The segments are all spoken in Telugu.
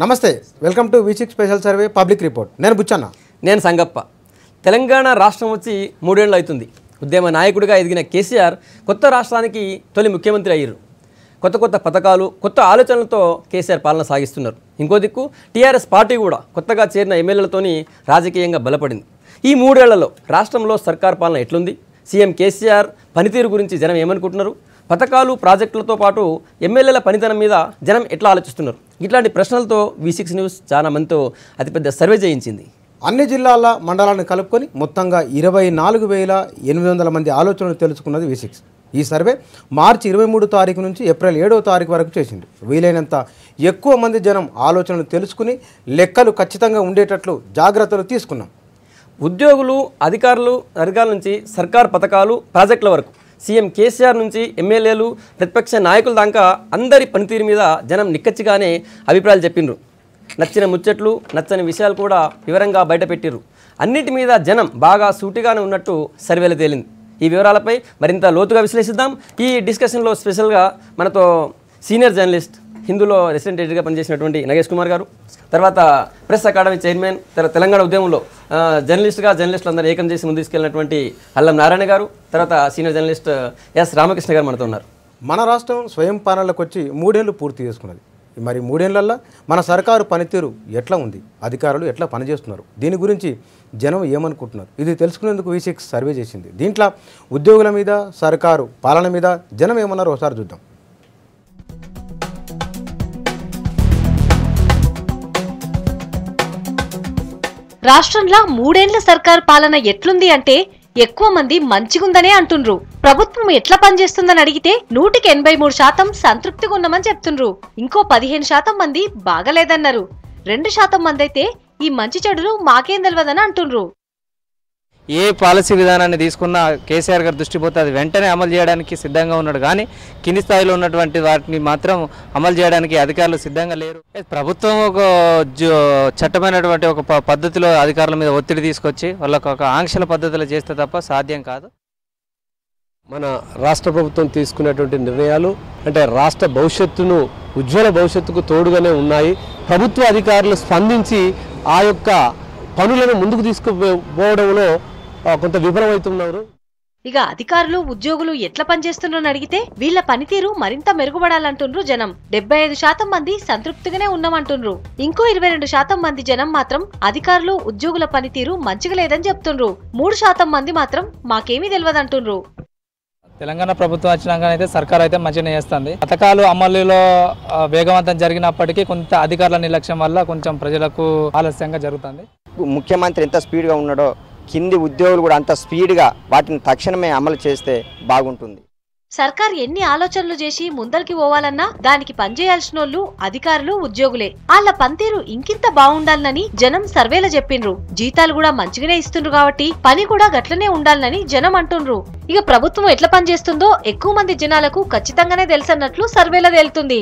నమస్తే welcome to V6 special survey public report నేను బుచ్చన్న నేను సంగప్ప తెలంగాణ రాష్ట్రం వచ్చి 3 ఏళ్ళు అవుతుంది ఉద్యమ నాయకుడిగా ఎదిగిన కేసీఆర్ కొత్త రాష్ట్రానికి తొలి ముఖ్యమంత్రి అయ్యారు కొత్త పథకాలు కొత్త ఆలోచనలతో కేసీఆర్ పాలన సాగిస్తున్నారు ఇంకో దిక్కు టీఆర్ఎస్ పార్టీ కూడా కొత్తగా చేరిన ఎమ్మెల్యేలతోని రాజకీయంగా బలపడింది ఈ 3 ఏళ్లలో రాష్ట్రంలో సర్కార్ పాలన ఎట్లుంది సీఎం కేసీఆర్ పనితీరు గురించి జనం ఏమనుకుంటున్నారు పథకాలు ప్రాజెక్టులతో పాటు ఎమ్మెల్యేల పనితనం మీద జనం ఎట్లా ఆలోచిస్తున్నారు ఇట్లాంటి ప్రశ్నలతో V6 న్యూస్ చాలా మందితో అతిపెద్ద సర్వే చేయించింది అన్ని జిల్లాల మండలాలను కలుపుకొని మొత్తంగా 24,800 మంది ఆలోచనలు తెలుసుకున్నది V6 ఈ సర్వే మార్చి 23 తారీఖు నుంచి ఏప్రిల్ 7వ తారీఖు వరకు చేసింది వీలైనంత ఎక్కువ మంది జనం ఆలోచనలు తెలుసుకుని లెక్కలు ఖచ్చితంగా ఉండేటట్లు జాగ్రత్తలు తీసుకున్నాం ఉద్యోగులు అధికారుల నుంచి సర్కార్ పథకాలు ప్రాజెక్టుల వరకు సీఎం కేసీఆర్ నుంచి ఎమ్మెల్యేలు ప్రతిపక్ష నాయకుల దాకా అందరి పనితీరు మీద జనం నిక్కచ్చిగానే అభిప్రాయాలు చెప్పిండ్రు నచ్చిన ముచ్చట్లు నచ్చని విషయాలు కూడా వివరంగా బయటపెట్టిర్రు అన్నిటి మీద జనం బాగా సూటిగానే ఉన్నట్టు సర్వేలు తేలింది ఈ వివరాలపై మరింత లోతుగా విశ్లేషిద్దాం ఈ డిస్కషన్లో స్పెషల్గా మనతో సీనియర్ జర్నలిస్ట్ హిందూలో రెసిడెంట్ ఎడిటర్గా పనిచేసినటువంటి నగేష్ కుమార్ గారు తర్వాత ప్రెస్ అకాడమీ చైర్మన్ తెలంగాణ ఉద్యమంలో జర్నలిస్టులు అందరూ ఏకం చేసి ముందు తీసుకెళ్ళినటువంటి అల్లం నారాయణ గారు తర్వాత సీనియర్ జర్నలిస్ట్ ఎస్ రామకృష్ణ గారు మనతో ఉన్నారు మన రాష్ట్రం స్వయం పాలనకు వచ్చి 3 ఏళ్ళు పూర్తి చేసుకున్నది మరి 3 ఏళ్లలో మన సర్కారు పనితీరు ఎట్లా ఉంది అధికారులు ఎట్లా పనిచేస్తున్నారు దీని గురించి జనం ఏమనుకుంటున్నారు ఇది తెలుసుకునేందుకు V6 సర్వే చేసింది దీంట్లో ఉద్యోగుల మీద సర్కారు పాలన మీద జనం ఏమన్నారో ఒకసారి చూద్దాం రాష్ట్రంలో 3 ఏళ్ల సర్కార్ పాలన ఎట్లుంది అంటే ఎక్కువ మంది మంచిగుందనే అంటుండ్రు ప్రభుత్వం ఎట్లా పనిచేస్తుందని అడిగితే 183% సంతృప్తిగా ఉన్నామని చెప్తుండ్రు ఇంకో 15% మంది బాగలేదన్నారు 2% మంది అయితే ఈ మంచి చెడులు మాకేం తెలియదని అంటుండ్రు ఏ పాలసీ విధానాన్ని తీసుకున్నా కేసీఆర్ గారు దృష్టి పోతే అది వెంటనే అమలు చేయడానికి సిద్ధంగా ఉన్నాడు కానీ కింది స్థాయిలో ఉన్నటువంటి వాటిని మాత్రం అమలు చేయడానికి అధికారులు సిద్ధంగా లేరు ప్రభుత్వం ఒక చట్టమైనటువంటి ఒక పద్ధతిలో అధికారుల మీద ఒత్తిడి తీసుకొచ్చి వాళ్ళకు ఒక ఆంక్షల పద్ధతిలో చేస్తే తప్ప సాధ్యం కాదు మన రాష్ట్ర ప్రభుత్వం తీసుకునేటువంటి నిర్ణయాలు అంటే రాష్ట్ర భవిష్యత్తును ఉజ్వల భవిష్యత్తుకు తోడుగానే ఉన్నాయి ప్రభుత్వ అధికారులు స్పందించి ఆ యొక్క పనులను ముందుకు తీసుకుపోవడంలో కొంత విఫలమవుతున్నారు ఇక అధికారులు ఉద్యోగులు ఎట్లా పనిచేస్తున్నారని అడిగితే వీళ్ల పనితీరు మరింత మెరుగుపడాలంటుండ్రు జనం 75% మంది సంతృప్తిగానే ఉన్నామంటుండ్రు ఇంకో 22% మంది జనం మాత్రం అధికారులు ఉద్యోగుల పనితీరు మంచిగా లేదని చెప్తుండ్రు 3% మంది మాత్రం మాకేమీ తెలియదంటుండ్రు తెలంగాణ ప్రభుత్వం వచ్చినాకనైతే సర్కార్ అయితే మంచిగా చేస్తుంది పథకాలు అమలులో వేగవంతం జరిగినప్పటికీ కొంత అధికారుల నిర్లక్ష్యం వల్ల కొంచెం ప్రజలకు ఆలస్యంగా జరుగుతుంది ముఖ్యమంత్రి ఎంత స్పీడ్గా ఉన్నాడో కింది ఉద్యోగులు కూడా అంత స్పీడ్గా వాటిని తక్షణమే అమలు చేస్తే బాగుంటుంది సర్కార్ ఎన్ని ఆలోచనలు చేసి ముందరికి పోవాలన్నా దానికి పనిచేయాల్సినోళ్ళు అధికారులు ఉద్యోగులే వాళ్ళ పనితీరు ఇంకింత బాగుండాలని జనం సర్వేలో చెప్పిండ్రు జీతాలు కూడా మంచిగానే ఇస్తుండ్రు కాబట్టి పని కూడా గట్లనే ఉండాలని జనం అంటుండ్రు ఇక ప్రభుత్వం ఎట్లా పనిచేస్తుందో ఎక్కువ మంది జనాలకు ఖచ్చితంగానే తెలుసన్నట్లు సర్వేలో తేలుతుంది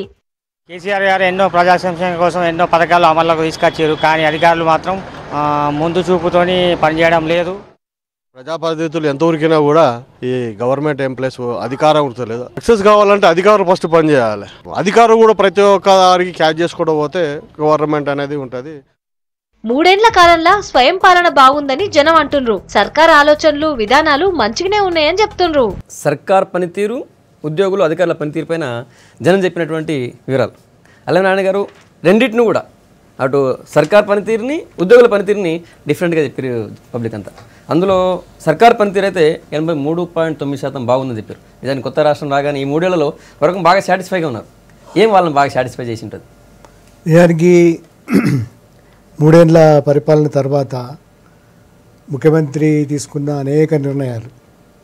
కేసీఆర్ గారు ఎన్నో ప్రజా సంక్షేమం కోసం ఎన్నో పథకాలు అమల్లోకి తీసుకొచ్చారు కానీ అధికారులు మాత్రం ముందు చూపుతోని పనిచేయడం లేదు ప్రజాప్రతినిధులు ఎంతవరకైనా కూడా ఈ గవర్నమెంట్ ఎంప్లాయీస్ అధికారం ఉంటలేదు సక్సెస్ కావాలంటే అధికారులు ఫస్ట్ పని చేయాలి అధికారం కూడా ప్రతి ఒక్కరికి క్యాచ్ చేసుకోవడం పోతే గవర్నమెంట్ అనేది ఉంటుంది 3 ఏళ్ల కాలంలో స్వయం పాలన బాగుందని జనం అంటుండ్రు సర్కార్ ఆలోచనలు విధానాలు మంచిగానే ఉన్నాయని చెప్తుండ్రు సర్కార్ పనితీరు ఉద్యోగులు అధికారుల పనితీరు పైన జనం చెప్పినటువంటి వివరాలు అల్లం నారాయణ గారు రెండింటిని కూడా అటు సర్కార్ పనితీరుని ఉద్యోగుల పనితీరుని డిఫరెంట్గా చెప్పారు పబ్లిక్ అంతా అందులో సర్కార్ పనితీరు అయితే 83.9% బాగుందని చెప్పారు నిజానికి కొత్త రాష్ట్రం రాగానే ఈ 3 ఏళ్లలో వరకు బాగా సాటిస్ఫైగా ఉన్నారు ఏం వాళ్ళని బాగా సాటిస్ఫై చేసి ఉంటుంది నిజానికి 3 ఏళ్ల పరిపాలన తర్వాత ముఖ్యమంత్రి తీసుకున్న అనేక నిర్ణయాలు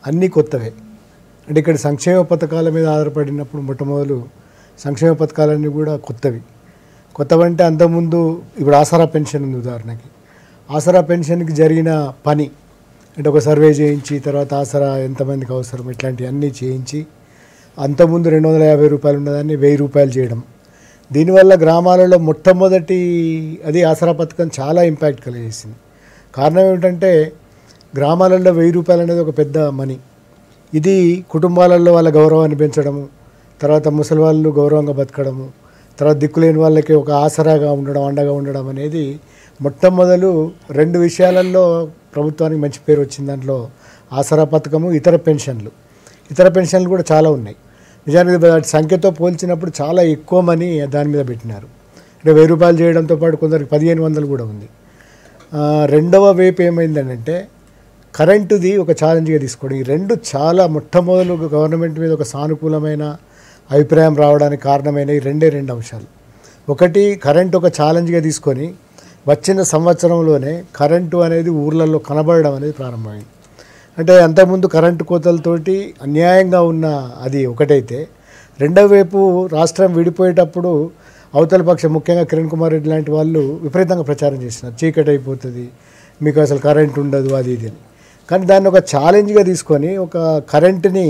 అన్నీ కొత్తవే అంటే ఇక్కడ సంక్షేమ పథకాల మీద ఆధారపడినప్పుడు మొట్టమొదలు సంక్షేమ పథకాలన్నీ కూడా కొత్తవంటే అంతకుముందు ఇప్పుడు ఆసరా పెన్షన్ ఉంది ఉదాహరణకి ఆసరా పెన్షన్కి జరిగిన పని అంటే ఒక సర్వే చేయించి తర్వాత ఆసరా ఎంతమందికి అవసరం ఇట్లాంటివన్నీ చేయించి అంతకుముందు 250 రూపాయలు ఉన్నదాన్ని 1000 రూపాయలు చేయడం దీనివల్ల గ్రామాలలో మొట్టమొదటి అది ఆసరా పథకం చాలా ఇంపాక్ట్ కలిగేసింది కారణం ఏమిటంటే గ్రామాలలో 1000 రూపాయలు అనేది ఒక పెద్ద మనీ ఇది కుటుంబాలలో వాళ్ళ గౌరవాన్ని పెంచడము తర్వాత ముసలి వాళ్ళు గౌరవంగా బతకడము తర్వాత దిక్కులేని వాళ్ళకి ఒక ఆసరాగా ఉండడం, అండగా ఉండడం అనేది మొట్టమొదలు 2 విషయాలలో ప్రభుత్వానికి మంచి పేరు వచ్చింది. దాంట్లో ఆసరా పథకము, ఇతర పెన్షన్లు కూడా చాలా ఉన్నాయి. నిజానికి వాటి సంఖ్యతో పోల్చినప్పుడు చాలా ఎక్కువ మనీ దాని మీద పెట్టినారు. అంటే 1000 రూపాయలు చేయడంతో పాటు కొందరికి 1500 కూడా ఉంది. రెండవ వైపు ఏమైందంటే కరెంటుది ఒక ఛాలెంజ్గా తీసుకోవడం. ఈ 2 చాలా మొట్టమొదలు గవర్నమెంట్ మీద ఒక సానుకూలమైన అభిప్రాయం రావడానికి కారణమైన ఈ 2 అంశాలు. ఒకటి, కరెంటు ఒక ఛాలెంజ్గా తీసుకొని వచ్చిన సంవత్సరంలోనే కరెంటు అనేది ఊర్లలో కనబడడం అనేది ప్రారంభమైంది. అంటే అంతకుముందు కరెంటు కోతలతోటి అన్యాయంగా ఉన్న అది ఒకటైతే, రెండవ వైపు రాష్ట్రం విడిపోయేటప్పుడు అవతల పక్షం ముఖ్యంగా కిరణ్ కుమార్ రెడ్డి లాంటి వాళ్ళు విపరీతంగా ప్రచారం చేసినారు. చీకటి అయిపోతుంది, మీకు అసలు కరెంట్ ఉండదు, అది ఇది అని. కానీ దాన్ని ఒక ఛాలెంజ్గా తీసుకొని ఒక కరెంటుని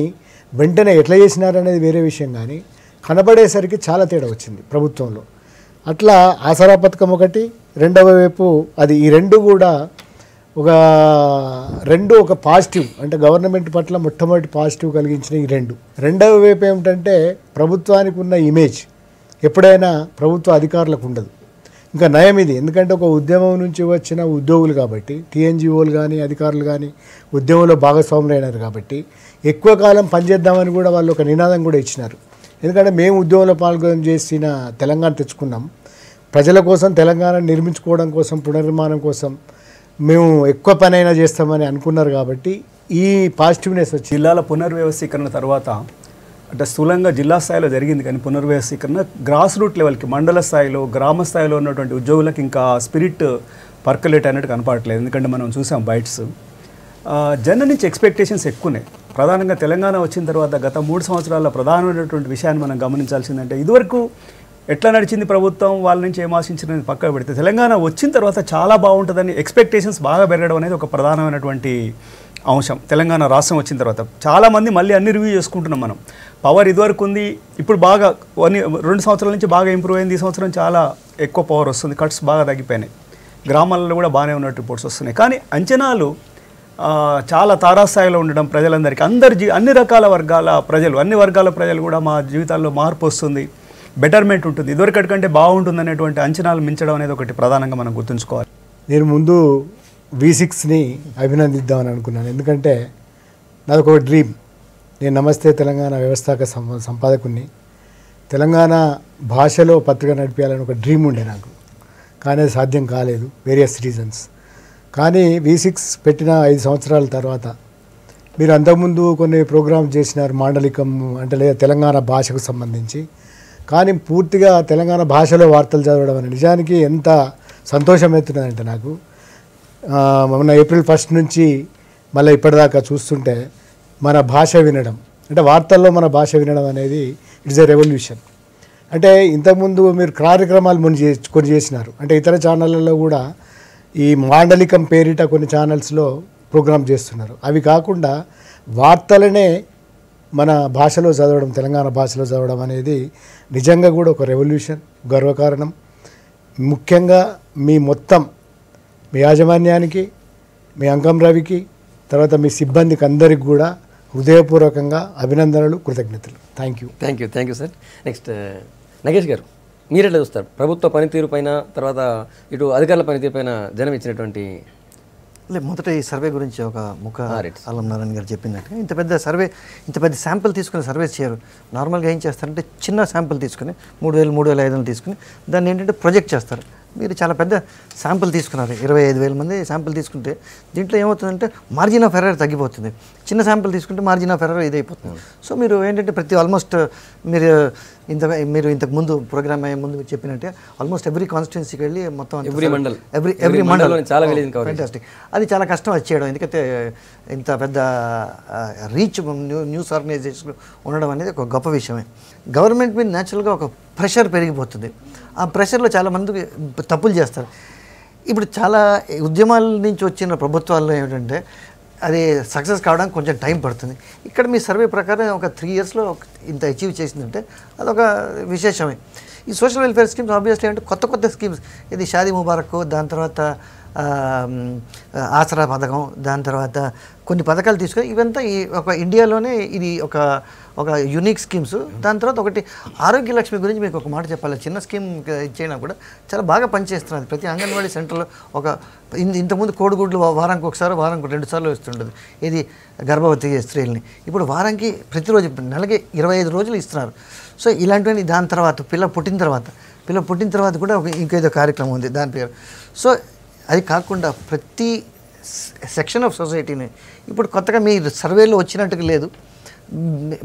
వెంటనే ఎట్లా చేసినారనేది వేరే విషయం, కానీ కనబడేసరికి చాలా తేడా వచ్చింది ప్రభుత్వంలో. అట్లా ఆసరా పథకం ఒకటి, రెండవ వైపు అది. ఈ 2 కూడా ఒక పాజిటివ్, అంటే గవర్నమెంట్ పట్ల మొట్టమొదటి పాజిటివ్ కలిగించిన ఈ 2. రెండవ వైపు ఏమిటంటే ప్రభుత్వానికి ఉన్న ఇమేజ్ ఎప్పుడైనా ప్రభుత్వ అధికారులకు ఉండదు. ఇంకా నయం ఇది, ఎందుకంటే ఒక ఉద్యమం నుంచి వచ్చిన ఉద్యోగులు కాబట్టి, టీఎన్జిఓలు కానీ అధికారులు కానీ ఉద్యమంలో భాగస్వాములు అయినారు కాబట్టి ఎక్కువ కాలం పనిచేద్దామని కూడా వాళ్ళు ఒక నినాదం కూడా ఇచ్చినారు. ఎందుకంటే మేము ఉద్యమంలో పాల్గొని చేసిన తెలంగాణ తెచ్చుకున్నాం, ప్రజల కోసం తెలంగాణ నిర్మించుకోవడం కోసం, పునర్నిర్మాణం కోసం మేము ఎక్కువ పనైనా చేస్తామని అనుకున్నారు. కాబట్టి ఈ పాజిటివ్నెస్ వచ్చి జిల్లాల పునర్వ్యవస్థీకరణ తర్వాత అంటే స్థూలంగా జిల్లా స్థాయిలో జరిగింది, కానీ పునర్వ్యవస్థీకరణ గ్రాస్ రూట్ లెవెల్కి, మండల స్థాయిలో, గ్రామ స్థాయిలో ఉన్నటువంటి ఉద్యోగులకు ఇంకా స్పిరిట్ పర్కులేట్ అన్నట్టు కనపడట్లేదు. ఎందుకంటే మనం చూసాం బైట్స్, జనం నుంచి ఎక్స్పెక్టేషన్స్ ఎక్కువనే. ప్రధానంగా తెలంగాణ వచ్చిన తర్వాత గత 3 సంవత్సరాల ప్రధానమైనటువంటి విషయాన్ని మనం గమనించాల్సిందంటే, ఇదివరకు ఎట్లా నడిచింది ప్రభుత్వం, వాళ్ళ నుంచి ఏం ఆశించినది పక్కన పెడితే, తెలంగాణ వచ్చిన తర్వాత చాలా బాగుంటుందని ఎక్స్పెక్టేషన్స్ బాగా పెరగడం అనేది ఒక ప్రధానమైనటువంటి అంశం. తెలంగాణ రాష్ట్రం వచ్చిన తర్వాత చాలామంది మళ్ళీ అన్ని రివ్యూ చేసుకుంటున్నాం మనం. పవర్ ఇదివరకు ఉంది, ఇప్పుడు బాగా 2 సంవత్సరాల నుంచి బాగా ఇంప్రూవ్ అయింది. ఈ సంవత్సరం చాలా ఎక్కువ పవర్ వస్తుంది, కట్స్ బాగా తగ్గిపోయినాయి, గ్రామాలలో కూడా బాగానే ఉన్నట్టు రిపోర్ట్స్ వస్తున్నాయి. కానీ అంచనాలు చాలా తారాస్థాయిలో ఉండడం, ప్రజలందరికీ అన్ని రకాల వర్గాల ప్రజలు, అన్ని వర్గాల ప్రజలు కూడా మా జీవితాల్లో మార్పు వస్తుంది, బెటర్మెంట్ ఉంటుంది, ఇదివరకటి కంటే బాగుంటుంది అనేటువంటి అంచనాలు మించడం అనేది ఒకటి ప్రధానంగా మనం గుర్తుంచుకోవాలి. నేను ముందు V6ని అభినందిద్దామని అనుకున్నాను. ఎందుకంటే నాదొక డ్రీమ్. నేను నమస్తే తెలంగాణ వ్యవస్థాపక సంపాదకుడిని. తెలంగాణ భాషలో పత్రిక నడిపించాలని ఒక డ్రీమ్ ఉండే నాకు, కానీ అది సాధ్యం కాలేదు, వేరియస్ రీజన్స్. కానీ V6 పెట్టిన 5 సంవత్సరాల తర్వాత మీరు అంతకుముందు కొన్ని ప్రోగ్రామ్స్ చేసినారు, మాండలికం అంటే లేదా తెలంగాణ భాషకు సంబంధించి. కానీ పూర్తిగా తెలంగాణ భాషలో వార్తలు చదవడం అని నిజానికి ఎంత సంతోషం అవుతున్నదంటే నాకు, మొన్న April 1 నుంచి మళ్ళీ ఇప్పటిదాకా చూస్తుంటే మన భాష వినడం, అంటే వార్తల్లో మన భాష వినడం అనేది ఇట్స్ ఎ రెవల్యూషన్. అంటే ఇంతకుముందు మీరు కార్యక్రమాలు కొన్ని చేసినారు, అంటే ఇతర ఛానళ్ళలో కూడా ఈ మాండలికం పేరిట కొన్ని ఛానల్స్లో ప్రోగ్రామ్ చేస్తున్నారు. అవి కాకుండా వార్తలనే మన భాషలో చదవడం, తెలంగాణ భాషలో చదవడం అనేది నిజంగా కూడా ఒక రెవల్యూషన్, గర్వకారణం. ముఖ్యంగా మీ యాజమాన్యానికి, మీ అంకం రవికి, తర్వాత మీ సిబ్బందికి అందరికి కూడా హృదయపూర్వకంగా అభినందనలు, కృతజ్ఞతలు. Thank you sir. Next Nagesh గారు, మీరు ఎట్లా చూస్తారు ప్రభుత్వ పనితీరు పైన, తర్వాత ఇటు అధికారుల పనితీరు పైన జనం ఇచ్చినటువంటి? మొదట ఈ సర్వే గురించి ఒక ముఖ అల్లం నారాయణ గారు చెప్పినట్టుగా ఇంత పెద్ద శాంపిల్ తీసుకుని సర్వే చేయరు. నార్మల్గా ఏం చేస్తారంటే చిన్న శాంపిల్ తీసుకుని 3000, 3500 తీసుకుని దాన్ని ఏంటంటే ప్రొజెక్ట్ చేస్తారు. మీరు చాలా పెద్ద శాంపిల్ తీసుకున్నారు, 25,000 మంది శాంపిల్ తీసుకుంటే దీంట్లో ఏమవుతుందంటే మార్జిన్ ఆఫ్ ఎర్రర్ తగ్గిపోతుంది. చిన్న శాంపిల్ తీసుకుంటే మార్జిన్ ఆఫ్ ఎర్రర్ ఇదైపోతుంది. సో మీరు ఏంటంటే ఆల్మోస్ట్ మీరు ఇంతకు ముందు ప్రోగ్రామ్ అయ్యే ముందు మీరు చెప్పినట్టే ఆల్మోస్ట్ ఎవ్రీ కాన్స్టిట్యున్సీకి వెళ్ళి మొత్తం ఎవ్రీ మండల్ ఫ్యాంటాస్టిక్. అది చాలా కష్టం అది చేయడం, ఎందుకంటే ఇంత పెద్ద రీచ్ న్యూస్ ఆర్గనైజేషన్ ఉండడం అనేది ఒక గొప్ప విషయమే. గవర్నమెంట్ మీద న్యాచురల్గా ఒక ప్రెషర్ పెరిగిపోతుంది. ఆ ప్రెషర్లో చాలామంది తప్పులు చేస్తారు. ఇప్పుడు చాలా ఉద్యమాల నుంచి వచ్చిన ప్రభుత్వాల్లో ఏమిటంటే అది సక్సెస్ కావడానికి కొంచెం టైం పడుతుంది. ఇక్కడ మీ సర్వే ప్రకారం ఒక 3 yearsలో ఇంత అచీవ్ చేసిందంటే అదొక విశేషమే. ఈ సోషల్ వెల్ఫేర్ స్కీమ్స్ ఆబ్వియస్లీ అంటే కొత్త స్కీమ్స్, ఇది షాదీ ముబారక్, దాని తర్వాత ఆసరా పథకం, దాని తర్వాత కొన్ని పథకాలు తీసుకొని ఇవంతా ఈ ఒక ఇండియాలోనే ఇది ఒక యూనిక్ స్కీమ్స్. దాని తర్వాత ఒకటి ఆరోగ్య లక్ష్మి గురించి మీకు ఒక మాట చెప్పాలి. చిన్న స్కీమ్ ఇచ్చైనా కూడా చాలా బాగా పనిచేస్తున్నది. ప్రతి అంగన్వాడీ సెంటర్లో ఇంతకుముందు కోడిగుడ్లు వారానికి ఒకసారి, వారానికి 2 సార్లు ఇస్తుండదు ఇది గర్భవతి స్త్రీలని. ఇప్పుడు వారానికి ప్రతిరోజు నెలకి 25 రోజులు ఇస్తున్నారు. సో ఇలాంటివన్నీ దాని తర్వాత పిల్ల పుట్టిన తర్వాత కూడా ఇంకేదో కార్యక్రమం ఉంది దాని పేరు. సో అది కాకుండా ప్రతి సెక్షన్ ఆఫ్ సొసైటీని ఇప్పుడు కొత్తగా మీ సర్వేలో వచ్చినట్టుగా లేదు,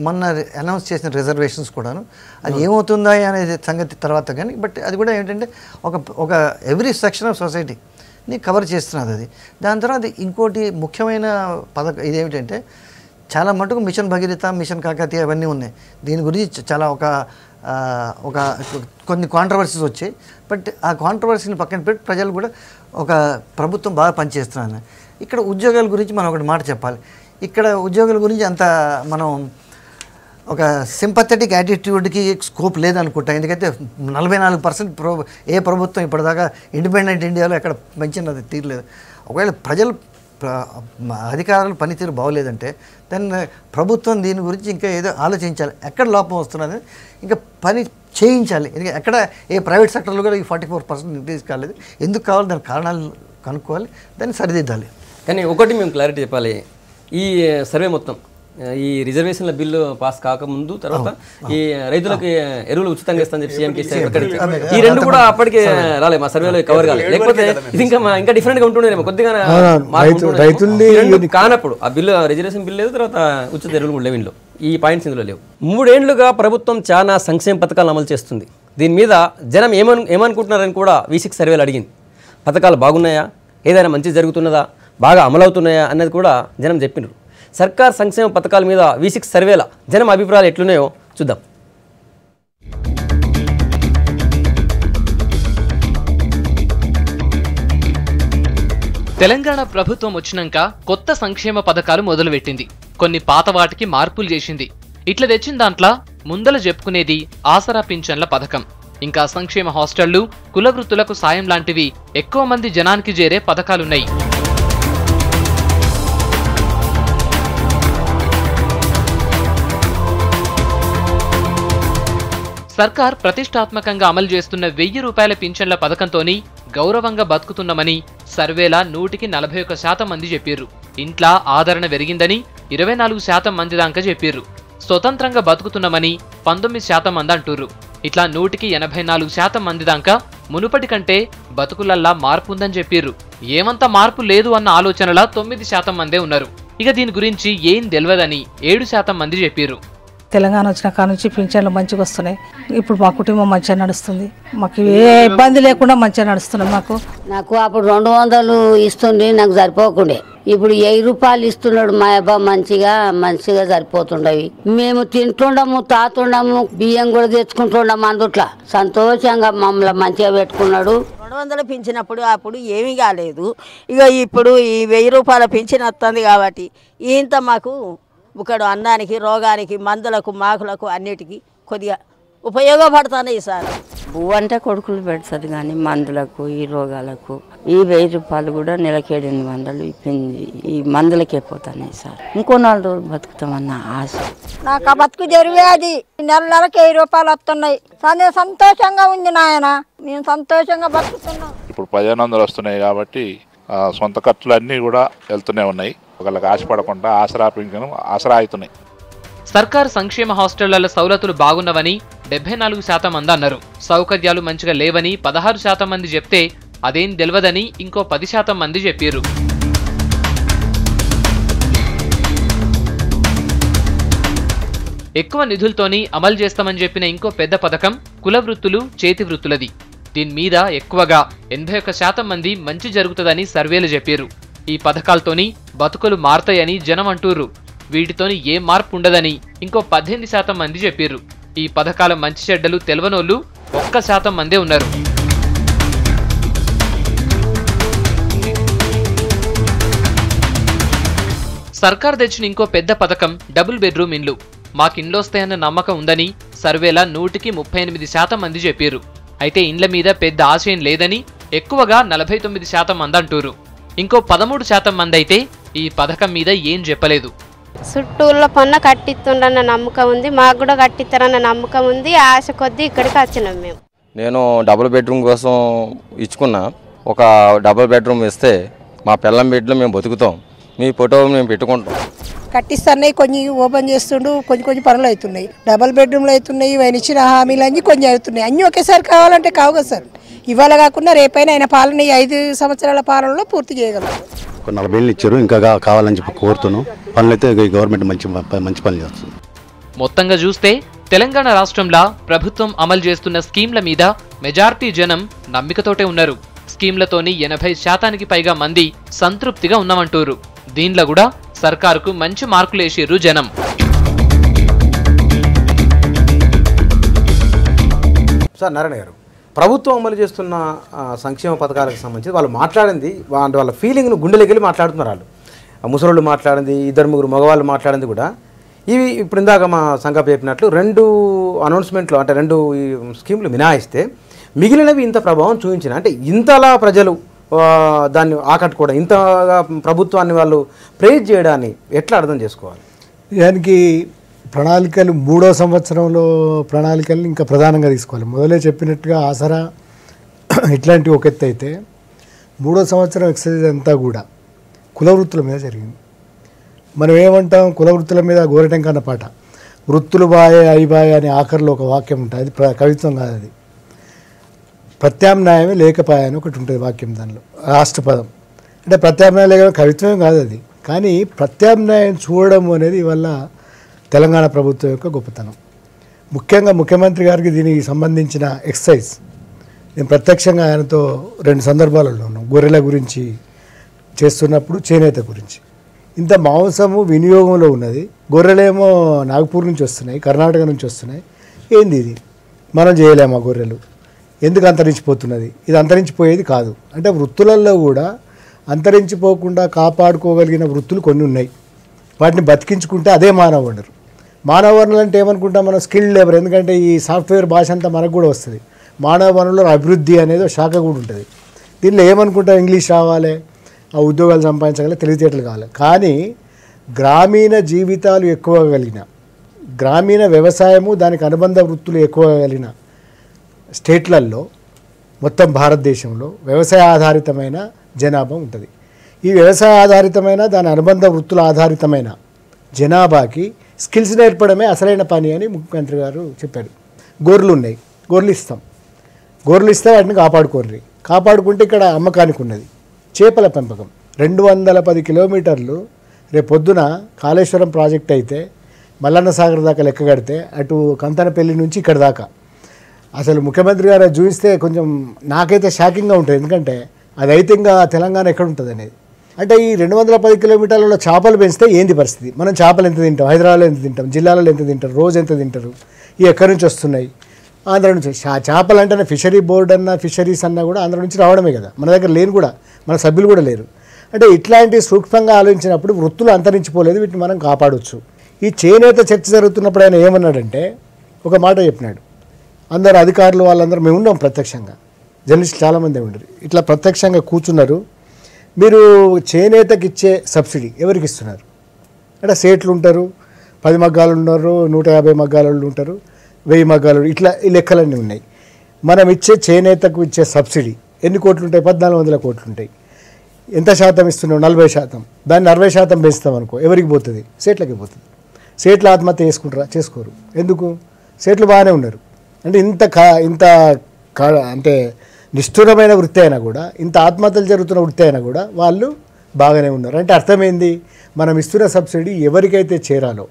మొన్న అనౌన్స్ చేసిన రిజర్వేషన్స్ కూడాను అది ఏమవుతుందా అనేది సంగతి తర్వాత కానీ, బట్ అది కూడా ఏంటంటే ఒక ఎవ్రీ సెక్షన్ ఆఫ్ సొసైటీని కవర్ చేస్తున్నది అది. దాని తర్వాత ఇంకోటి ముఖ్యమైన పథకం ఇదేమిటంటే చాలా మటుకు మిషన్ భగీరథ, మిషన్ కాకతీయ అవన్నీ ఉన్నాయి. దీని గురించి చాలా కొన్ని కాంట్రవర్సీస్ వచ్చాయి. బట్ ఆ కాంట్రవర్సీని పక్కన పెట్టి ప్రజలు కూడా ఒక ప్రభుత్వం బాగా పనిచేస్తున్నాను. ఇక్కడ ఉద్యోగాల గురించి మనం ఒకటి మాట చెప్పాలి. ఇక్కడ ఉద్యోగుల గురించి అంత మనం ఒక సింపథెటిక్ యాటిట్యూడ్కి స్కోప్ లేదనుకుంటా. ఎందుకంటే 44% ఏ ప్రభుత్వం ఇప్పటిదాకా ఇండిపెండెంట్ ఇండియాలో ఎక్కడ పెంచినది తీరలేదు. ఒకవేళ ప్రజలు అధికారుల పనితీరు బాగోలేదంటే దాన్ని ప్రభుత్వం దీని గురించి ఇంకా ఏదో ఆలోచించాలి. ఎక్కడ లోపం వస్తున్నది ఇంకా పని చేయించాలి. ఎందుకంటే ఎక్కడ ఏ ప్రైవేట్ సెక్టర్లో కూడా ఈ 44% ఇంక్రీజ్ కాలేదు. ఎందుకు కావాలి దాని కారణాలు కనుక్కోవాలి, దాన్ని సరిదిద్దాలి. కానీ ఒకటి మేము క్లారిటీ చెప్పాలి, ఈ సర్వే మొత్తం ఈ రిజర్వేషన్ల బిల్లు పాస్ కాకముందు తర్వాత ఈ రైతులకు ఎరువులు ఉచితంగా ఇస్తామని చెప్పి సీఎం కేసీఆర్ ఈ రెండు కూడా అప్పటికే రాలేదు, మా సర్వేలో కవర్ కాలేదు. లేకపోతే ఇది ఇంకా డిఫరెంట్ గా ఉంటుండేమో కొద్దిగా కానప్పుడు ఆ బిల్లు రిజర్వేషన్ బిల్ లేదు, తర్వాత ఉచిత ఎరువులు కూడా లేవు. ఇందులో ఈ పాయింట్స్ ఇందులో లేవు. 3 ఏళ్లుగా ప్రభుత్వం చాలా సంక్షేమ పథకాలను అమలు చేస్తుంది. దీని మీద జనం ఏమనుకుంటున్నారని కూడా V6 సర్వేలు అడిగింది. పథకాలు బాగున్నాయా, ఏదైనా మంచి జరుగుతున్నదా, బాగా అమలవుతున్నాయా అన్నది కూడా జనం చెప్పినారు. సర్కార్ సంక్షేమ పథకాల మీద V6 సర్వేల జనం అభిప్రాయాలు ఎట్లున్నాయో చూద్దాం. తెలంగాణ ప్రభుత్వం వచ్చినాక కొత్త సంక్షేమ పథకాలు మొదలుపెట్టింది. కొన్ని పాత వాటికి మార్పులు చేసింది. ఇట్లా తెచ్చిన దాంట్లో ముందల చెప్పుకునేది ఆసరా పింఛన్ల పథకం, ఇంకా సంక్షేమ హాస్టళ్లు, కుల వృత్తులకు సాయం లాంటివి ఎక్కువ మంది జనానికి చేరే పథకాలున్నాయి. సర్కార్ ప్రతిష్టాత్మకంగా అమలు చేస్తున్న 1000 రూపాయల పింఛన్ల పథకంతోని గౌరవంగా బతుకుతున్నామని సర్వేల 141% మంది చెప్పారు. ఇంట్లా ఆదరణ పెరిగిందని 24% మంది దాకా చెప్పారు. స్వతంత్రంగా బతుకుతున్నామని 19% మంది అంటుర్రు. ఇట్లా 184% మంది దాకా మునుపటి కంటే బతుకులల్లా మార్పు ఉందని చెప్పారు. ఏమంత మార్పు లేదు అన్న ఆలోచనలా 9% మందే ఉన్నారు. ఇక దీని గురించి ఏం తెలియదని 7% మంది చెప్పారు. తెలంగాణ వచ్చిన కాడ నుంచి పింఛన్లు మంచిగా వస్తున్నాయి. ఇప్పుడు మా కుటుంబం మంచిగా నడుస్తుంది, మాకు ఏ ఇబ్బంది లేకుండా మంచిగా నడుస్తున్నాయి. నాకు అప్పుడు 200 ఇస్తుండే, నాకు సరిపోకుండే. ఇప్పుడు 1000 రూపాయలు ఇస్తున్నాడు మా అబ్బా, మంచిగా సరిపోతుండవి. మేము తింటుండము, తాతుండము, బియ్యం కూడా తెచ్చుకుంటుండము. అందుట్లా సంతోషంగా మమ్మల్ని మంచిగా పెట్టుకున్నాడు. 200 పింఛనప్పుడు అప్పుడు ఏమీ కాలేదు. ఇక ఇప్పుడు ఈ 1000 రూపాయల పింఛన్ వస్తుంది కాబట్టి ఇంత మాకు ఇక్కడ అన్నానికి, రోగానికి, మందులకు, మాకులకు అన్నిటికీ కొద్దిగా ఉపయోగపడుతున్నాయి సార్. పువ్వు అంటే కొడుకులు పెడుతుంది కానీ మందులకు, ఈ రోగాలకు ఈ 1000 రూపాయలు కూడా నెలకి 800 ఈ మందులకే పోతున్నాయి సార్. ఇంకో 4 రోజులు బతుకుతామన్న ఆశ. నాకు ఆ బతుకు జరిగే అది నెలకి 1000 రూపాయలు వస్తున్నాయి. సంతోషంగా ఉంది నాయన, నేను సంతోషంగా బతుకుతున్నాను. ఇప్పుడు 1500 వస్తున్నాయి కాబట్టి సొంత ఖర్చులు అన్నీ కూడా వెళ్తూనే ఉన్నాయి. ఒకళ్ళకి ఆశపడకుండా ఆసరా పింఛను ఆసరా అవుతున్నాయి. సర్కార్ సంక్షేమ హాస్టళ్ల సౌలతులు బాగున్నవని 74% మంది అన్నారు. సౌకర్యాలు మంచిగా లేవని 16% మంది చెప్తే అదేం తెలియదని ఇంకో 10% మంది చెప్పారు. ఎక్కువ నిధులతోని అమలు చేస్తామని చెప్పిన ఇంకో పెద్ద పథకం కుల వృత్తులు, చేతి వృత్తులది. దీని మీద ఎక్కువగా 81% మంది మంచి జరుగుతుందని సర్వేలు చెప్పారు. ఈ పథకాలతోని బతుకులు మారతాయని జనం అంటూరు. వీటితోని ఏ మార్పు ఉండదని ఇంకో 18% మంది చెప్పారు. ఈ పథకాల మంచి చెడ్డలు తెలవనోళ్ళు 1% మందే ఉన్నారు. సర్కార్ తెచ్చిన ఇంకో పెద్ద పథకం డబుల్ బెడ్రూమ్ ఇండ్లు. మాకిండ్లొస్తాయన్న నమ్మకం ఉందని సర్వేల 138% మంది చెప్పారు. అయితే ఇండ్ల మీద పెద్ద ఆశయం లేదని ఎక్కువగా 49% మంది అంటూరు. ఇంకో 13% మంది అయితే ఈ పథకం మీద ఏం చెప్పలేదు. చుట్టూళ్ళ పన్న కట్టిస్తుండన్న నమ్మకం ఉంది, మాకు కూడా కట్టిస్తారన్న నమ్మకం ఉంది. ఆశ కొద్దీ ఇక్కడికి వచ్చినాం మేము. నేను డబుల్ బెడ్రూమ్ కోసం ఇచ్చుకున్నా. ఒక డబుల్ బెడ్రూమ్ ఇస్తే మా పిల్లం బెడ్లో మేము బతుకుతాం, మీ ఫోటో మేము పెట్టుకుంటాం. కట్టిస్తున్నాయి, కొన్ని ఓపెన్ చేస్తుండు, కొన్ని పనులు అవుతున్నాయి. డబుల్ బెడ్రూమ్లు అవుతున్నాయి, ఆయన ఇచ్చిన హామీలు అన్నీ కొన్ని అవుతున్నాయి. అన్నీ ఒకేసారి కావాలంటే కావు కదా సార్. ఇవాళ కాకుండా రేపైనా ఆయన పాలన 5 సంవత్సరాల పాలనలో పూర్తి చేయగలరు. 40 ఏళ్ళు ఇచ్చారు, ఇంకా కావాలని చెప్పి కోరుతున్నాం. పనులు అయితే గవర్నమెంట్ మంచి పనులు చేస్తుంది. మొత్తంగా చూస్తే తెలంగాణ రాష్ట్రంలో ప్రభుత్వం అమలు చేస్తున్న స్కీమ్ల మీద మెజారిటీ జనం నమ్మికతోటే ఉన్నారు. స్కీమ్లతోని 80% పైగా మంది సంతృప్తిగా ఉన్నామంటూరు. దీనిలో కూడా సర్కారుకు మంచి మార్కులేసిర్రు జనం. సార్ నారాయణ గారు, ప్రభుత్వం అమలు చేస్తున్న సంక్షేమ పథకాలకు సంబంధించి వాళ్ళు మాట్లాడింది, వాళ్ళ ఫీలింగ్ను గుండెలోకి వెళ్ళి మాట్లాడుతున్నారు. వాళ్ళు ముసలోళ్ళు మాట్లాడింది, 2-3 మగవాళ్ళు మాట్లాడింది కూడా ఇవి ఇప్పుడు ఇందాక మా సంఘం చెప్పినట్లు 2 అనౌన్స్మెంట్లు అంటే 2 స్కీములు మినహాయిస్తే మిగిలినవి ఇంత ప్రభావం చూపించిన అంటే ఇంతలా ప్రజలు దాన్ని ఆకట్టుకోవడం, ఇంతగా ప్రభుత్వాన్ని వాళ్ళు ప్రేజ్ చేయడాన్ని ఎట్లా అర్థం చేసుకోవాలి? దానికి ప్రణాళికలు 3వ సంవత్సరంలో ప్రణాళికలు ఇంకా ప్రధానంగా తీసుకోవాలి. మొదలే చెప్పినట్టుగా ఆసరా ఇట్లాంటి ఒక ఎత్తు అయితే 3వ సంవత్సరం ఎక్సర్సైజ్ అంతా కూడా కుల వృత్తుల మీద జరిగింది. మనం ఏమంటాం, కుల వృత్తుల మీద గోరటెంకన్న పాట, వృత్తులు బాయే అయిబాయే అనే ఆఖరిలో ఒక వాక్యం ఉంటుంది. అది కవిత్వం కాదు, అది ప్రత్యామ్నాయమే లేకపాయ అని ఒకటి ఉంటుంది వాక్యం. దానిలో రాష్ట్రపదం అంటే ప్రత్యామ్నాయం లేక కవిత్వం కాదు అది. కానీ ప్రత్యామ్నాయం చూడడం అనేది వల్ల తెలంగాణ ప్రభుత్వం యొక్క గొప్పతనం. ముఖ్యంగా ముఖ్యమంత్రి గారికి దీనికి సంబంధించిన ఎక్సర్సైజ్ నేను ప్రత్యక్షంగా ఆయనతో 2 సందర్భాలలో ఉన్నాం. గొర్రెల గురించి చేస్తున్నప్పుడు, చేనేత గురించి. ఇంత మాంసము వినియోగంలో ఉన్నది, గొర్రెలేమో నాగపూర్ నుంచి వస్తున్నాయి, కర్ణాటక నుంచి వస్తున్నాయి. ఏంది ఇది, మనం చేయలేము. ఆ గొర్రెలు ఎందుకు అంతరించిపోతున్నది? ఇది అంతరించిపోయేది కాదు. అంటే వృత్తులలో కూడా అంతరించిపోకుండా కాపాడుకోగలిగిన వృత్తులు కొన్ని ఉన్నాయి. వాటిని బతికించుకుంటే అదే మానవ వనరు. మానవ వనరులు అంటే ఏమనుకుంటాం మనం, స్కిల్డ్ లేబర్. ఎందుకంటే ఈ సాఫ్ట్వేర్ భాష అంతా మనకు కూడా వస్తుంది. మానవ వనరుల అభివృద్ధి అనేది శాఖ కూడా ఉంటుంది. దీనిలో ఏమనుకుంటాం, ఇంగ్లీష్ రావాలి, ఆ ఉద్యోగాలు సంపాదించగల, తెలివితేటలు కావాలి. కానీ గ్రామీణ జీవితాలు ఎక్కువగా కలిగిన, గ్రామీణ వ్యవసాయము దానికి అనుబంధ వృత్తులు ఎక్కువగా కలిగిన స్టేట్లలో మొత్తం భారతదేశంలో వ్యవసాయ ఆధారితమైన జనాభా ఉంటుంది. ఈ వ్యవసాయ ఆధారితమైన దాని అనుబంధ వృత్తుల ఆధారితమైన జనాభాకి స్కిల్స్ నేర్పడమే అసలైన పని అని ముఖ్యమంత్రి గారు చెప్పారు. గొర్రెలు ఉన్నాయి, గొర్రెలు ఇస్తాం, వాటిని కాపాడుకుంటే ఇక్కడ అమ్మకానికి ఉన్నది చేపల పెంపకం. 210 కిలోమీటర్లు రేపు పొద్దున కాళేశ్వరం ప్రాజెక్ట్ అయితే మల్లన్న సాగర్ దాకా లెక్క కడితే అటు కంతనపల్లి నుంచి ఇక్కడ దాకా అసలు ముఖ్యమంత్రి గారు చూపిస్తే కొంచెం నాకైతే షాకింగ్గా ఉంటుంది. ఎందుకంటే అది అయితే ఇంకా తెలంగాణ ఎక్కడ ఉంటుంది అనేది. అంటే ఈ 210 కిలోమీటర్లలో చేపలు పెంచితే ఏంది పరిస్థితి? మనం చేపలు ఎంత తింటాం, హైదరాబాద్లో ఎంత తింటాం, జిల్లాలలో ఎంత తింటారు, రోజు ఎంత తింటారు, ఇవి ఎక్కడి నుంచి వస్తున్నాయి? ఆంధ్ర నుంచి. చేపలు అంటేనే ఫిషరీ బోర్డు అన్న, ఫిషరీస్ అన్నా కూడా ఆంధ్ర నుంచి రావడమే కదా. మన దగ్గర లేని కూడా, మన సభ్యులు కూడా లేరు. అంటే ఇట్లాంటి సూక్ష్మంగా ఆలోచించినప్పుడు వృత్తులు అంతరించిపోలేదు, వీటిని మనం కాపాడవచ్చు. ఈ చేనేత చర్చ జరుగుతున్నప్పుడు ఆయన ఏమన్నాడంటే ఒక మాట చెప్పినాడు. అందరు అధికారులు వాళ్ళందరూ మేము ఉన్నాం ప్రత్యక్షంగా, జర్నలిస్టులు చాలామంది ఉండరు, ఇట్లా ప్రత్యక్షంగా కూర్చున్నారు. మీరు చేనేతకి ఇచ్చే సబ్సిడీ ఎవరికి ఇస్తున్నారు అంటే సేట్లు ఉంటారు, 10 మగ్గాలు ఉన్నారు, 150 మగ్గాలు ఉంటారు, 1000 మగ్గాలు, ఇట్లా ఈ లెక్కలన్నీ ఉన్నాయి. మనం ఇచ్చే చేనేతకు ఇచ్చే సబ్సిడీ ఎన్ని కోట్లు ఉంటాయి? 1400 కోట్లు ఉంటాయి. ఎంత శాతం ఇస్తున్నాం? 40%. దాన్ని 60% పెంచుతాం అనుకో, ఎవరికి పోతుంది? సేట్లకి పోతుంది. సేట్లు ఆత్మహత్య చేసుకుంటారా? చేసుకోరు. ఎందుకు? సేట్లు బాగానే ఉన్నారు. అంటే ఇంత అంటే నిష్ఠురమైన వృత్తి అయినా కూడా, ఇంత ఆత్మహత్యలు జరుగుతున్న వృత్తి అయినా కూడా వాళ్ళు బాగానే ఉన్నారు. అంటే అర్థమైంది, మనం ఇస్తున్న సబ్సిడీ ఎవరికైతే చేరాలో,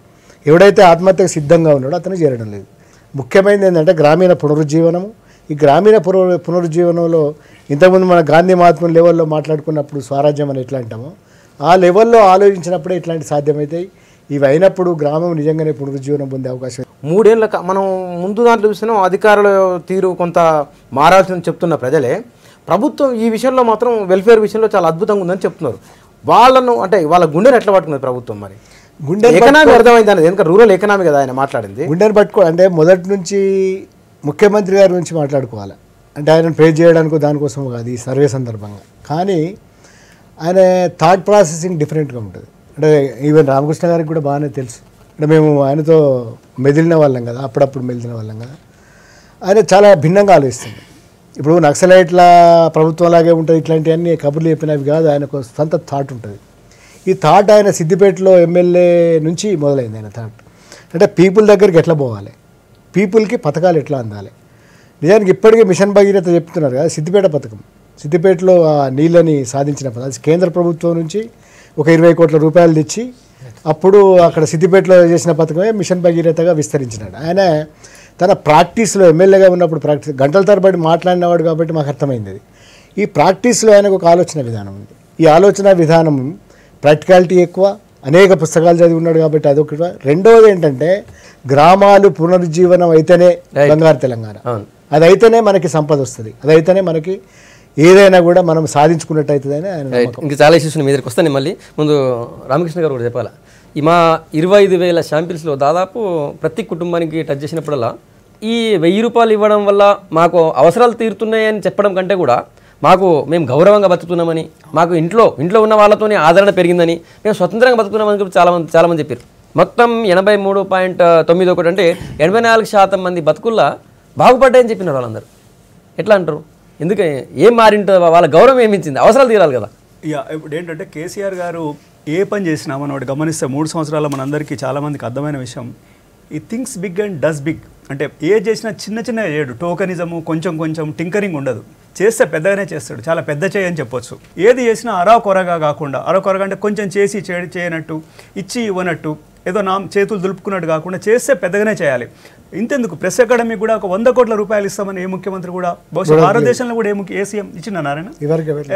ఎవడైతే ఆత్మహత్యకు సిద్ధంగా ఉన్నాడో అతను చేరడం లేదు. ముఖ్యమైనది ఏంటంటే గ్రామీణ పునరుజ్జీవనము. ఈ గ్రామీణ పునరుజ్జీవనంలో ఇంతకుముందు మన గాంధీ మహాత్ముల లెవెల్లో మాట్లాడుకున్నప్పుడు స్వరాజ్యం అని ఎట్లా అంటామో, ఆ లెవెల్లో ఆలోచించినప్పుడే ఇట్లాంటి సాధ్యమవుతాయి. ఇవి అయినప్పుడు గ్రామం నిజంగానే పునరుజ్జీవనం పొందే అవకాశం. 3 ఏళ్ళ మనం ముందు దాంట్లో చూసినా అధికారుల తీరు కొంత మారాల్సిందని చెప్తున్న ప్రజలే, ప్రభుత్వం ఈ విషయంలో మాత్రం వెల్ఫేర్ విషయంలో చాలా అద్భుతంగా ఉందని చెప్తున్నారు. వాళ్ళను అంటే వాళ్ళ గుండెని ఎట్లా పట్టుకున్నది ప్రభుత్వం? మరి గుండె ఎకనామీ అర్థమైంది అనేది, ఎందుకంటే రూరల్ ఎకనామీ కదా ఆయన మాట్లాడింది. గుండెని పట్టుకో అంటే మొదటి నుంచి ముఖ్యమంత్రి గారి నుంచి మాట్లాడుకోవాలి. అంటే ఆయనను ప్రేజ్ చేయడానికో దానికోసం కాదు ఈ సర్వే సందర్భంగా. కానీ ఆయన థాట్ ప్రాసెసింగ్ డిఫరెంట్గా ఉంటుంది. అంటే ఈవెన్ రామకృష్ణ గారికి కూడా బాగానే తెలుసు. అంటే మేము ఆయనతో మెదిలిన వాళ్ళం కదా, అప్పుడప్పుడు మెదిలిన వాళ్ళం కదా. ఆయన చాలా భిన్నంగా ఆలోచిస్తుంది. ఇప్పుడు నక్సలైట్ల ప్రభుత్వంలాగే ఉంటుంది, ఇట్లాంటివన్నీ కబుర్లు చెప్పినవి కాదు, ఆయనకు సొంత థాట్ ఉంటుంది. ఈ థాట్ ఆయన సిద్దిపేటలో ఎమ్మెల్యే నుంచి మొదలైంది. ఆయన థాట్ అంటే పీపుల్ దగ్గరికి ఎట్లా పోవాలి, పీపుల్కి పథకాలు ఎట్లా అందాలి. నిజానికి ఇప్పటికీ మిషన్ భగీరథ చెప్తున్నారు కదా, సిద్దిపేట పథకం, సిద్దిపేటలో ఆ నీళ్ళని సాధించిన పథకం, అది కేంద్ర ప్రభుత్వం నుంచి ఒక 20 కోట్ల రూపాయలు తెచ్చి అప్పుడు అక్కడ సిద్దిపేటలో చేసిన పథకమే మిషన్ భగీరథగా విస్తరించినాడు. ఆయన తన ప్రాక్టీస్లో ఎమ్మెల్యేగా ఉన్నప్పుడు ప్రాక్టీస్ గంటల తరబడి మాట్లాడినవాడు కాబట్టి మాకు అర్థమైంది అది. ఈ ప్రాక్టీస్లో ఆయనకు ఒక ఆలోచన విధానం ఉంది. ఈ ఆలోచన విధానం ప్రాక్టికాలిటీ ఎక్కువ, అనేక పుస్తకాలు చదివి ఉన్నాడు కాబట్టి అదొకటి. రెండవది ఏంటంటే గ్రామాలు పునరుజ్జీవనం అయితేనే బంగారు తెలంగాణ, అది అయితేనే మనకి సంపద వస్తుంది, అది అయితేనే మనకి ఏదైనా కూడా మనం సాధించుకున్నట్టు అవుతుందని ఆయన. ఇంకా చాలా ఇష్యూస్ మీ దగ్గరికి వస్తాను. మళ్ళీ ముందు రామకృష్ణ గారు కూడా చెప్పాలా, ఈ మా 25,000 శాంపిల్స్లో దాదాపు ప్రతి కుటుంబానికి టచ్ చేసినప్పుడల్లా ఈ 1000 రూపాయలు ఇవ్వడం వల్ల మాకు అవసరాలు తీరుతున్నాయని చెప్పడం కంటే కూడా మేము గౌరవంగా బతుకుతున్నామని, మాకు ఇంట్లో ఉన్న వాళ్ళతోనే ఆదరణ పెరిగిందని, మేము స్వతంత్రంగా బతుకుతున్నామని చాలామంది చెప్పారు. మొత్తం 83.91 అంటే 84% మంది బతుకుల్లా బాగుపడ్డాయని చెప్పినారు వాళ్ళందరూ. ఎట్లా అంటారు? ఎందుకు ఏం మారింటో, వాళ్ళ గౌరవం ఏమిచ్చింది, అవసరాలు తీరాలి కదా. ఇప్పుడు ఏంటంటే కేసీఆర్ గారు ఏ పని చేసినా మనం ఒకటి గమనిస్తే 3 సంవత్సరాల మనందరికీ చాలామందికి అర్థమైన విషయం, ఈ things big and does big. అంటే ఏ చేసినా చిన్న చేయడు, టోకనిజము, కొంచెం టింకరింగ్ ఉండదు. చేస్తే పెద్దగానే చేస్తాడు, చాలా పెద్ద చేయని చెప్పొచ్చు. ఏది చేసినా అరాకొరగా కాకుండా, అరాకొరగా అంటే కొంచెం చేసి చేయనట్టు, ఇచ్చి ఇవ్వనట్టు, ఏదో చేతులు దులుపుకున్నట్టు కాకుండా చేస్తే పెద్దగానే చేయాలి. ఇంతెందుకు ప్రెస్ అకాడమీ కూడా ఒక 100 కోట్ల రూపాయలు ఇస్తామని ఏ ముఖ్యమంత్రి కూడా, బహుశా భారతదేశంలో కూడా ఏ సీఎం ఇచ్చినారాయణ?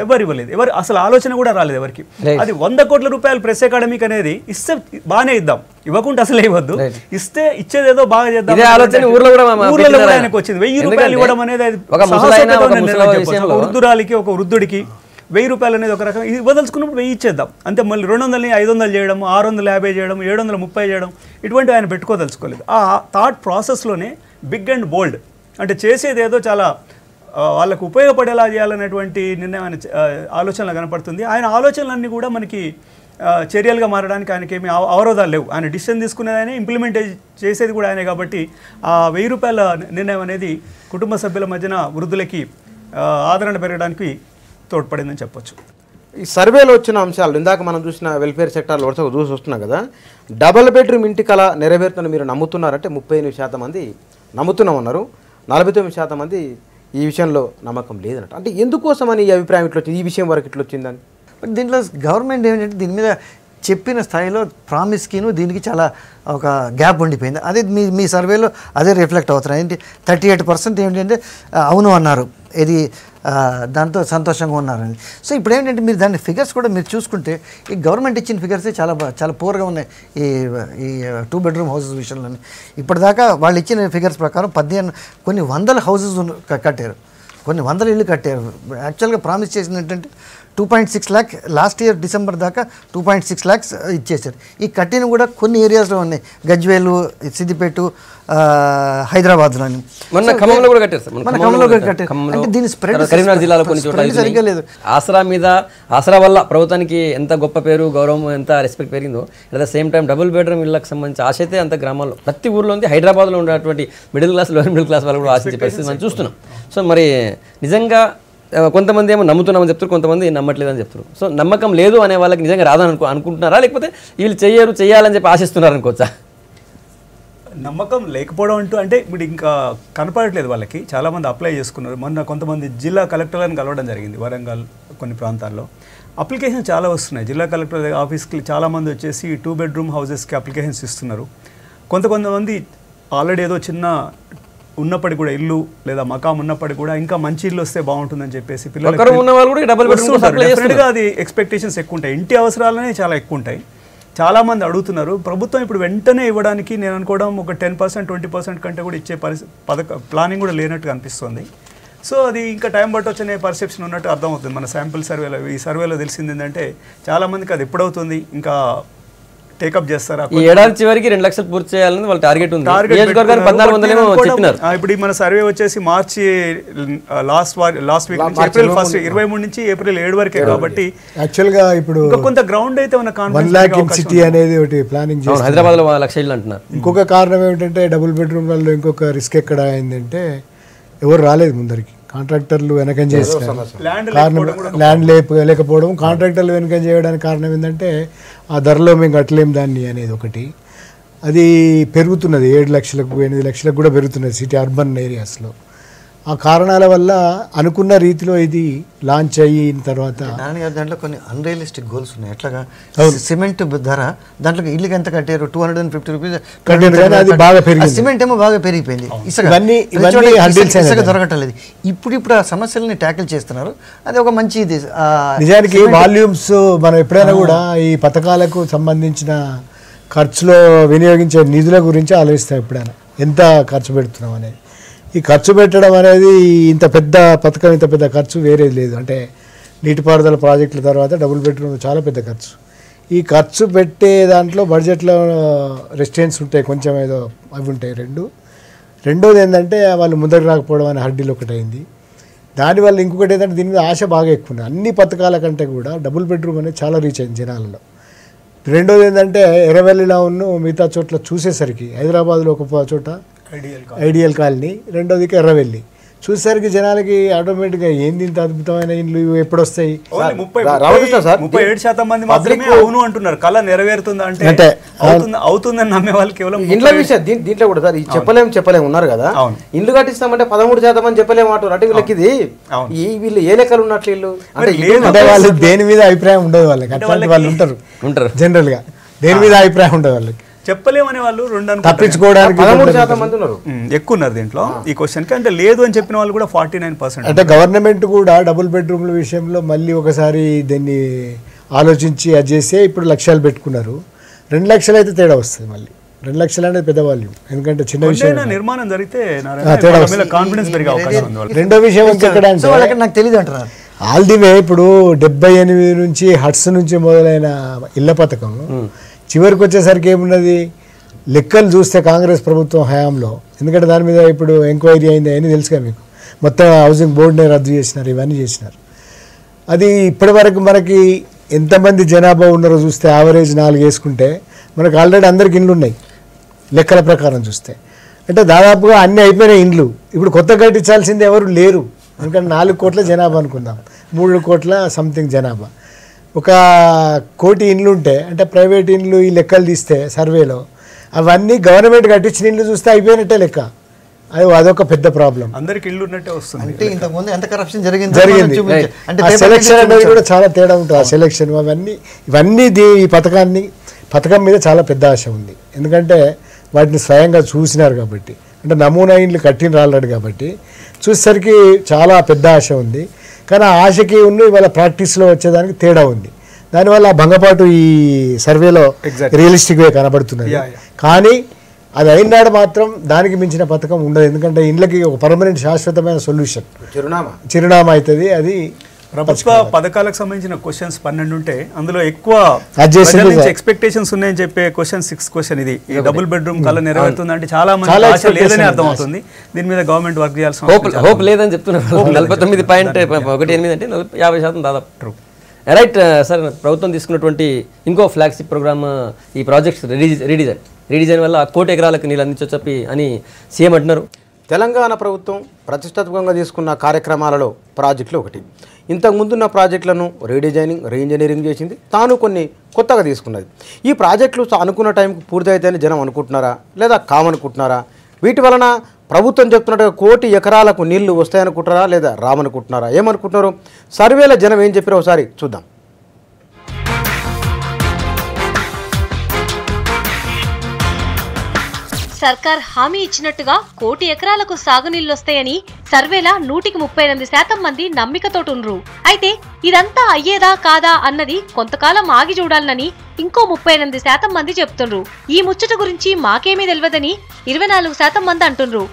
ఎవరు ఇవ్వలేదు, ఎవరు ఆలోచన కూడా రాలేదు ఎవరికి. అది 100 కోట్ల రూపాయలు ప్రెస్ అకాడమీకి అనేది ఇస్తే బాగానే ఇద్దాం, ఇవ్వకుండా అసలు ఇవ్వద్దు. ఇస్తే ఇచ్చేదేదో బాగా చేద్దాం ఊర్లో కూడా ఆయనకు వచ్చింది. 1000 రూపాయలు ఇవ్వడం అనేది వృద్ధురాలికి, ఒక వృద్ధుడికి 1000 రూపాయలు అనేది ఒక రకం ఇవ్వదలుచుకున్నప్పుడు 1000 ఇచ్చేద్దాం అంతే. మళ్ళీ 200ని 500 చేయడం, 650 చేయడం, 730 చేయడం, ఇటువంటి ఆయన పెట్టుకోదలుచుకోలేదు. ఆ థాట్ ప్రాసెస్లోనే బిగ్ అండ్ బోల్డ్, అంటే చేసేది ఏదో చాలా వాళ్ళకు ఉపయోగపడేలా చేయాలనేటువంటి నిర్ణయం ఆలోచనలు కనపడుతుంది. ఆయన ఆలోచనలన్నీ కూడా మనకి చర్యలుగా మారడానికి ఆయనకి ఏమి అవరోధాలు లేవు. ఆయన డిసిషన్ తీసుకునేది ఆయన, ఇంప్లిమెంట్ చేసేది కూడా ఆయనే. కాబట్టి ఆ 1000 రూపాయల నిర్ణయం అనేది కుటుంబ సభ్యుల మధ్యన వృద్ధులకి ఆదరణ పెరగడానికి తోడ్పడిందని చెప్పొచ్చు. ఈ సర్వేలో వచ్చిన అంశాలు ఇందాక మనం చూసిన వెల్ఫేర్ సెక్టార్లో వరుసగా చూసి వస్తున్నాం కదా, డబుల్ బెడ్రూమ్ ఇంటి కళ నెరవేరుతుందని మీరు నమ్ముతున్నారంటే 38% మంది నమ్ముతున్నామన్నారు, 49% మంది ఈ విషయంలో నమ్మకం లేదన్నట్టు. అంటే ఎందుకోసమని ఈ అభిప్రాయం ఇట్లా వచ్చింది, ఈ విషయం వరకు ఇట్లా వచ్చిందని? దీంట్లో గవర్నమెంట్ ఏంటంటే దీని మీద చెప్పిన స్థాయిలో ప్రామిస్కిను దీనికి చాలా ఒక గ్యాప్ ఉండిపోయింది. అదే మీ సర్వేలో అదే రిఫ్లెక్ట్ అవుతున్నాయి. ఏంటి 38% ఏంటంటే అవును అన్నారు, ఇది దాంతో సంతోషంగా ఉన్నారని. సో ఇప్పుడు ఏంటంటే మీరు దాని ఫిగర్స్ కూడా మీరు చూసుకుంటే ఈ గవర్నమెంట్ ఇచ్చిన ఫిగర్సే చాలా పూర్గా ఉన్నాయి ఈ 2 బెడ్రూమ్ హౌసెస్ విషయంలో. ఇప్పటిదాకా వాళ్ళు ఇచ్చిన ఫిగర్స్ ప్రకారం కొన్ని వందల హౌసెస్ కట్టారు, కొన్ని వందల ఇళ్ళు కట్టారు. యాక్చువల్గా ప్రామిస్ చేసింది ఏంటంటే 2.6 lakh, లాస్ట్ ఇయర్ డిసెంబర్ దాకా 2.6 lakhs ఇచ్చేసారు. ఈ కట్టిన కూడా కొన్ని ఏరియాస్లో ఉన్నాయి, గజ్వేలు, సిద్దిపేట, హైదరాబాద్లోని. మన ఖమ్మంలో కూడా కట్టారు. అంటే దీని స్ప్రెడ్ కరీంనగర్ జిల్లాలో కొన్ని చోట్ల సరిగ్గా లేదు. ఆసరా వల్ల ప్రభుత్వానికి ఎంత గొప్ప పేరు, గౌరవం, ఎంత రెస్పెక్ట్ పెరిగిందో, at the same time double bedroom ఇళ్ళకి సంబంధించి ఆశ అయితే అంత గ్రామాల్లో ప్రతి ఊర్లో ఉంది. హైదరాబాద్లో ఉన్నటువంటి middle class, lower middle class వాళ్ళు కూడా ఆశించే పరిస్థితి మనం చూస్తున్నాం. సో మరి నిజంగా కొంతమంది ఏమో నమ్ముతున్నామని చెప్తారు, కొంతమంది నమ్మట్లేదని చెప్తారు. సో నమ్మకం లేదు అనే వాళ్ళకి నిజంగా రాదని అనుకుంటున్నారా, లేకపోతే వీళ్ళు చేయాలని చెప్పి ఆశిస్తున్నారు అనుకోవచ్చా? నమ్మకం లేకపోవడం అంటే ఇప్పుడు ఇంకా కనపడట్లేదు వాళ్ళకి. చాలామంది అప్లై చేసుకున్నారు. మొన్న కొంతమంది జిల్లా కలెక్టర్లను కలవడం జరిగింది వరంగల్ కొన్ని ప్రాంతాల్లో. అప్లికేషన్ చాలా వస్తున్నాయి. జిల్లా కలెక్టర్ ఆఫీస్కి చాలామంది వచ్చేసి 2 బెడ్రూమ్ హౌసెస్కి అప్లికేషన్స్ ఇస్తున్నారు. కొంతమంది ఆల్రెడీ ఏదో చిన్న ఉన్నప్పటికీ కూడా ఇల్లు లేదా మకాం ఉన్నప్పటికీ కూడా ఇంకా మంచి ఇల్లు వస్తే బాగుంటుందని చెప్పేసి పిల్లలు అది ఎక్స్పెక్టేషన్స్ ఎక్కువ ఉంటాయి. ఇంటి అవసరాలనే చాలా ఎక్కువ ఉంటాయి. చాలామంది అడుగుతున్నారు. ప్రభుత్వం ఇప్పుడు వెంటనే ఇవ్వడానికి నేను అనుకోవడం ఒక 10%, 20% కంటే కూడా ఇచ్చే ప్లానింగ్ కూడా లేనట్టుగా అనిపిస్తుంది. సో అది ఇంకా టైం పట్టొచ్చనే పర్సెప్షన్ ఉన్నట్టు అర్థమవుతుంది. మన శాంపుల్ సర్వేలో, ఈ సర్వేలో తెలిసింది ఏంటంటే చాలామందికి అది ఎప్పుడవుతుంది, ఇంకా టేకప్ చేస్తారా? ఈ ఏడాది చివరికి 2 లక్షలు పూర్తి చేయాలని వాళ్ళ టార్గెట్ ఉంది. నియోజకవర్గానికి 1400 ఏమో చెప్పినారు. ఇప్పుడు మన సర్వే వచ్చేసి మార్చి లాస్ట్ వీక్ నుంచి ఏప్రిల్ 1 23 నుంచి ఏప్రిల్ 7 వరకే కాబట్టి యాక్చువల్గా ఇప్పుడు కొంత గ్రౌండ్ అయితే మన 1 lakh in city అనేది ఒకటి ప్లానింగ్ చేస్తారు. హైదరాబాద్ లో 1 లక్ష ఇల్లు అంటున్నారు. ఇంకొక కారణం ఏమిటంటే డబుల్ బెడ్రూమ్లలో ఇంకొక రిస్క్ ఎక్కడ అయిందంటే ఎవరు రాలేదు ముందరికి, కాంట్రాక్టర్లు వెనకం చేస్తారు. కారణం ల్యాండ్ లేకపోవడం, కాంట్రాక్టర్లు వెనకం చేయడానికి కారణం ఏంటంటే ఆ ధరలో మేము కట్టలేము దాన్ని అనేది ఒకటి. అది పెరుగుతున్నది 7 లక్షలకు 8 లక్షలకు కూడా పెరుగుతున్నది సిటీ అర్బన్ ఏరియాస్లో. ఆ కారణాల వల్ల అనుకున్న రీతిలో ఇది లాంచ్ అయిన తర్వాత దాంట్లో కొన్ని అన్రియలిస్టిక్ గోల్స్ ఉన్నాయి. ఎట్లాగా సిమెంట్ ధర దాంట్లో ఇల్లుకి ఎంత కట్టారు 250 రూపీస్ కట్టారు, అది బాగా పెరిగింది. సిమెంట్ ఏమో బాగా పెరిగిపోయింది, ఇసుక దొరకట్లేదు. ఇప్పుడు ఆ సమస్యలని ట్యాకిల్ చేస్తున్నారు, అది ఒక మంచి ఇది. నిజానికి వాల్యూమ్స్ మనం ఎప్పుడైనా కూడా ఈ పథకాలకు సంబంధించిన ఖర్చులో వినియోగించే నిధుల గురించి ఆలోచిస్తాం. ఎప్పుడైనా ఎంత ఖర్చు పెడుతున్నాం అనేది. ఈ ఖర్చు పెట్టడం అనేది ఇంత పెద్ద పథకం, ఇంత పెద్ద ఖర్చు వేరేది లేదు. అంటే నీటిపారుదల ప్రాజెక్టుల తర్వాత డబుల్ బెడ్రూమ్ చాలా పెద్ద ఖర్చు. ఈ ఖర్చు పెట్టే దాంట్లో బడ్జెట్లో రెస్ట్రిక్షన్స్ ఉంటాయి, కొంచెం ఏదో అవి ఉంటాయి. రెండోది ఏంటంటే వాళ్ళు ముందరికి రాకపోవడం అనే హడ్డీలు ఒకటి అయింది. దానివల్ల ఇంకొకటి ఏంటంటే దీని మీద ఆశ బాగా ఎక్కువ ఉంది. అన్ని పథకాల కంటే కూడా డబుల్ బెడ్రూమ్ అనేది చాలా రీచ్ అయింది జనాలలో. రెండోది ఏంటంటే ఎర్రవెల్లిలో ఉన్న మిగతా చోట్ల చూసేసరికి హైదరాబాద్లో ఒక చోట ఐడియల్ కాలనీ, రెండోదికి ఎర్రవెల్లి చూసేసరికి జనాలకి ఆటోమేటిక్గా ఏంది ఇంత అద్భుతమైన ఇండ్లు ఎప్పుడు వస్తాయి. 37% మంది మాత్రమే అవును అంటున్నారు. కళ నెరవేరుతుందా అంటే అవుతుందని నమ్మే వాళ్ళు కేవలం ఇండ్ల విషయం. దీంట్లో కూడా సార్ చెప్పలేము ఉన్నారు కదా, ఇండ్లు కట్టిస్తామంటే 13% అని చెప్పలేము అంటారు. అంటే వీళ్ళకి ఇది వీళ్ళు ఏ లెక్కలు ఉన్నట్లు వీళ్ళు అంటే వాళ్ళు దేని మీద అభిప్రాయం ఉండదు వాళ్ళకి. అట్లాంటి వాళ్ళు ఉంటారు జనరల్ గా, దేని మీద అభిప్రాయం ఉండదు వాళ్ళకి. చెప్పలేమనే వాళ్ళు తప్పించుకోవడానికి 13% మంది ఉన్నారు, ఎక్కువ ఉన్నారు దీంట్లో ఈ క్వశ్చన్ కి. అంటే లేదు అని చెప్పిన వాళ్ళు కూడా 49%. అంటే గవర్నమెంట్ కూడా డబుల్ బెడ్రూమ్ల విషయంలో మళ్ళీ ఒకసారి దీన్ని ఆలోచించి అది చేస్తే ఇప్పుడు లక్ష్యాలు పెట్టుకున్నారు. 2 లక్షలు అయితే తేడా వస్తుంది. మళ్ళీ 2 లక్షలు అనేది పెద్ద వాల్యూమ్, ఎందుకంటే చిన్న విషయం నిర్మాణం జరిగితే కాన్ఫిడెన్స్ పెరిగే అవకాశం ఉంది. రెండో విషయం ఎక్కడ అంటే నాకు తెలియదు అంటున్నారు. ఆల్దివే ఇప్పుడు 78 నుంచి హట్స్ నుంచి మొదలైన ఇళ్ల పథకం చివరికి వచ్చేసరికి ఏమున్నది, లెక్కలు చూస్తే కాంగ్రెస్ ప్రభుత్వం హయాంలో, ఎందుకంటే దాని మీద ఇప్పుడు ఎంక్వైరీ అయింది అని తెలుసుగా మీకు, మొత్తం హౌసింగ్ బోర్డునే రద్దు చేసినారు, ఇవన్నీ చేసినారు. అది ఇప్పటివరకు మనకి ఎంతమంది జనాభా ఉన్నారో చూస్తే యావరేజ్ 4 వేసుకుంటే మనకు ఆల్రెడీ అందరికి ఇండ్లు ఉన్నాయి లెక్కల ప్రకారం చూస్తే. అంటే దాదాపుగా అన్నీ అయిపోయినాయి ఇండ్లు. ఇప్పుడు కొత్త కట్టించాల్సింది ఎవరు లేరు, ఎందుకంటే 4 కోట్ల జనాభా అనుకుందాం, 3 కోట్ల సంథింగ్ జనాభా. 1 కోటి ఇండ్లు ఉంటే అంటే ప్రైవేట్ ఇండ్లు ఈ లెక్కలు తీస్తే సర్వేలో అవన్నీ గవర్నమెంట్ కట్టించిన ఇండ్లు చూస్తే అయిపోయినట్టే లెక్క. అదొక పెద్ద ప్రాబ్లం. అందరికి ఇల్లు ఉన్నట్టే వస్తుంది. అంటే ఇంతకుముందు ఎంత కరప్షన్ జరిగింది. సెలక్షన్ అనేది కూడా చాలా తేడా ఉంటుంది. ఆ సెలక్షన్ ఇవన్నీ ఈ పథకం మీద చాలా పెద్ద ఆశ ఉంది. ఎందుకంటే వాటిని స్వయంగా చూసినారు కాబట్టి, అంటే నమూనా ఇండ్లు కట్టిన రాలేడు కాబట్టి చూసేసరికి చాలా పెద్ద ఆశ ఉంది. కానీ ఆ ఆశకి ఇవాళ ప్రాక్టీస్లో వచ్చేదానికి తేడా ఉంది. దానివల్ల భంగపాటు ఈ సర్వేలో రియలిస్టిక్గా కనబడుతున్నది. కానీ అది అయినాడు మాత్రం దానికి మించిన పథకం ఉండదు. ఎందుకంటే ఇండ్లకి ఒక పర్మనెంట్ శాశ్వతమైన సొల్యూషన్ చిరునామా అవుతుంది. అది ప్రభుత్వ పథకాలకు సంబంధించిన క్వశ్చన్స్ 12 ఉంటే అందులో ఎక్కువ ఎక్స్పెక్టేషన్స్ ఉన్నాయని చెప్పే క్వశ్చన్ 6 క్వశ్చన్ ఇది. ఈ డబుల్ బెడ్రూమ్ కళ నెరవేరుతుంది అంటే చాలా మంది ఆశ లేదని అర్థం అవుతుంది. దీని మీద గవర్నమెంట్ వర్క్ చేయాల్సిన హోప్ లేదని చెప్తున్నారు. 49.18 అంటే 50% దాదాపు. రైట్ సార్, ప్రభుత్వం తీసుకున్నటువంటి ఇంకో ఫ్లాగ్షిప్ ప్రోగ్రామ్ ఈ ప్రాజెక్ట్స్ రీడిజైన్ వల్ల 1 కోటి ఎకరాలకు నీళ్ళు అందించొచ్చు అని సీఎం అంటున్నారు. తెలంగాణ ప్రభుత్వం ప్రతిష్టాత్మకంగా తీసుకున్న కార్యక్రమాలలో ప్రాజెక్టులు ఒకటి. ఇంతకుముందున్న ప్రాజెక్టులను రీఇంజనీరింగ్ చేసింది, తాను కొన్ని కొత్తగా తీసుకున్నది. ఈ ప్రాజెక్టులు అనుకున్న టైంకి పూర్తయితేనే జనం అనుకుంటున్నారా లేదా కామనుకుంటున్నారా? వీటి వలన ప్రభుత్వం చెప్తున్నట్టుగా 1 కోటి ఎకరాలకు నీళ్లు వస్తాయనుకుంటున్నారా లేదా రామనుకుంటున్నారా? ఏమనుకుంటున్నారు? సర్వేల జనం ఏం చెప్పారో ఒకసారి చూద్దాం. సర్కార్ హామీ ఇచ్చినట్టుగా 1 కోటి ఎకరాలకు సాగునీళ్లొస్తాయని సర్వేలా 138% మంది నమ్మికతోటుండ్రు. అయితే ఇదంతా అయ్యేదా కాదా అన్నది కొంతకాలం ఆగి చూడాలని ఇంకో 38% మంది చెప్తుండ్రు. ఈ ముచ్చట గురించి మాకేమీ తెలియదని 24% మంది అంటుండ్రు.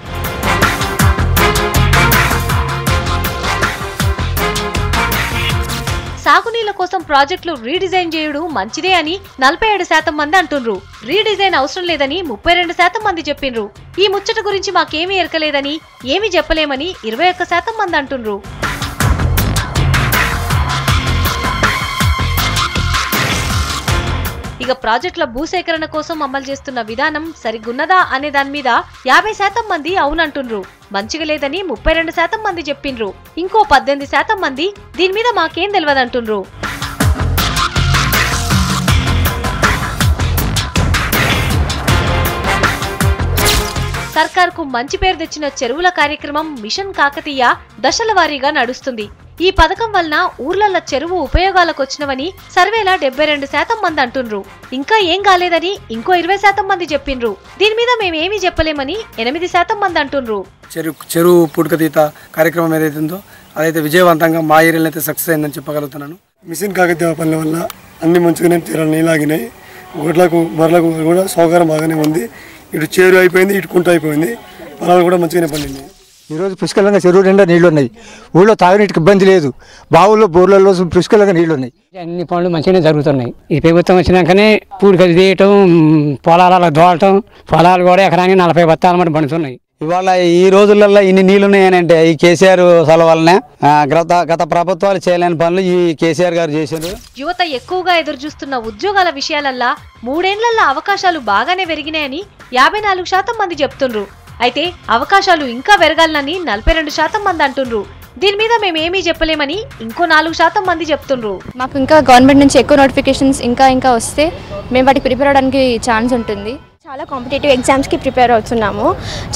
సాగునీళ్ల కోసం ప్రాజెక్టులు రీడిజైన్ చేయుడు మంచిదే అని 47% మంది అంటుండ్రు. రీడిజైన్ అవసరం లేదని 32% మంది చెప్పిండ్రు. ఈ ముచ్చట గురించి మాకేమీ ఎరకలేదని, ఏమీ చెప్పలేమని 21% మంది అంటుండ్రు. ఇక ప్రాజెక్టుల భూసేకరణ కోసం అమలు చేస్తున్న విధానం సరిగున్నదా అనే దాని మీద 50% మంది అవునంటుండ్రు. మంచిగా లేదని 32% మంది చెప్పిండ్రు. ఇంకో 18% మంది దీని మీద మాకేం తెలియదంటుండ్రు. సర్కార్కు మంచి పేరు తెచ్చిన చెరువుల కార్యక్రమం మిషన్ కాకతీయ దశల వారీగా నడుస్తుంది. ఈ పథకం వలన ఊర్లల్ల చెరువు ఉపయోగాలకు వచ్చినవని సర్వేల 72% మంది అంటుండ్రు. ఇంకా ఏం కాలేదని ఇంకో 20% మంది చెప్పిండ్రు. దీని మీద మేమేమీ చెప్పలేమని 8% మంది అంటుండ్రు. చెరువు పుడకతీత కార్యక్రమం ఏదైతే ఉందో అదైతే విజయవంతంగా మా ఏరియాలో అయితే సక్సెస్ అయిందని చెప్పగలుగుతున్నాను. మిషన్ కాకతీయ పనుల వల్ల అన్ని మంచిగానే తీరాలు నీలాగినాయి. గొడ్లకు బర్రెలకు కూడా సౌకర్యం బాగానే ఉంది. ఇటు చేరు అయిపోయింది, ఇటు కుంట అయిపోయింది. పొలాలు కూడా మంచిగానే పండింది. ఈరోజు పుష్కలంగా చెరువు నిండా నీళ్లు ఉన్నాయి. ఊళ్ళో తాగునీటికి ఇబ్బంది లేదు. బావుల్లో బోర్లలో పుష్కలంగా నీళ్లు ఉన్నాయి. అన్ని పనులు మంచిగానే జరుగుతున్నాయి. ఈ ప్రభుత్వం వచ్చినాకనే పూడికలు తీయటం, పొలాల దోలటం, పొలాలు కూడా ఎకరానికి 40 బత్తాల మటు పండుతున్నాయి. ఇవాళ ఈ రోజులలో ఇన్ని నీళ్లు ఉన్నాయనంటే ఈ కేసీఆర్ సల వల్లనే. గత ప్రభుత్వాలు చేయలేని పనులు ఈ కేసీఆర్ గారు చేశారు. యువత ఎక్కువగా ఎదురుచూస్తున్న ఉద్యోగాల విషయాలల్లా 3 ఏళ్లలో అవకాశాలు బాగానే పెరిగినాయని 54% మంది చెప్తుండ్రు. అయితే అవకాశాలు ఇంకా పెరగాలని 42% మంది అంటుండ్రు. దీని మీద మేమేమీ చెప్పలేమని ఇంకో 4% మంది చెప్తుండ్రు. మాకు ఇంకా గవర్నమెంట్ నుంచి ఎక్కువ నోటిఫికేషన్స్ ఇంకా వస్తే మేము వాటికి ప్రిపేర్ అవడానికి ఛాన్స్ ఉంటుంది. చాలా కాంపిటేటివ్ ఎగ్జామ్స్కి ప్రిపేర్ అవుతున్నాము.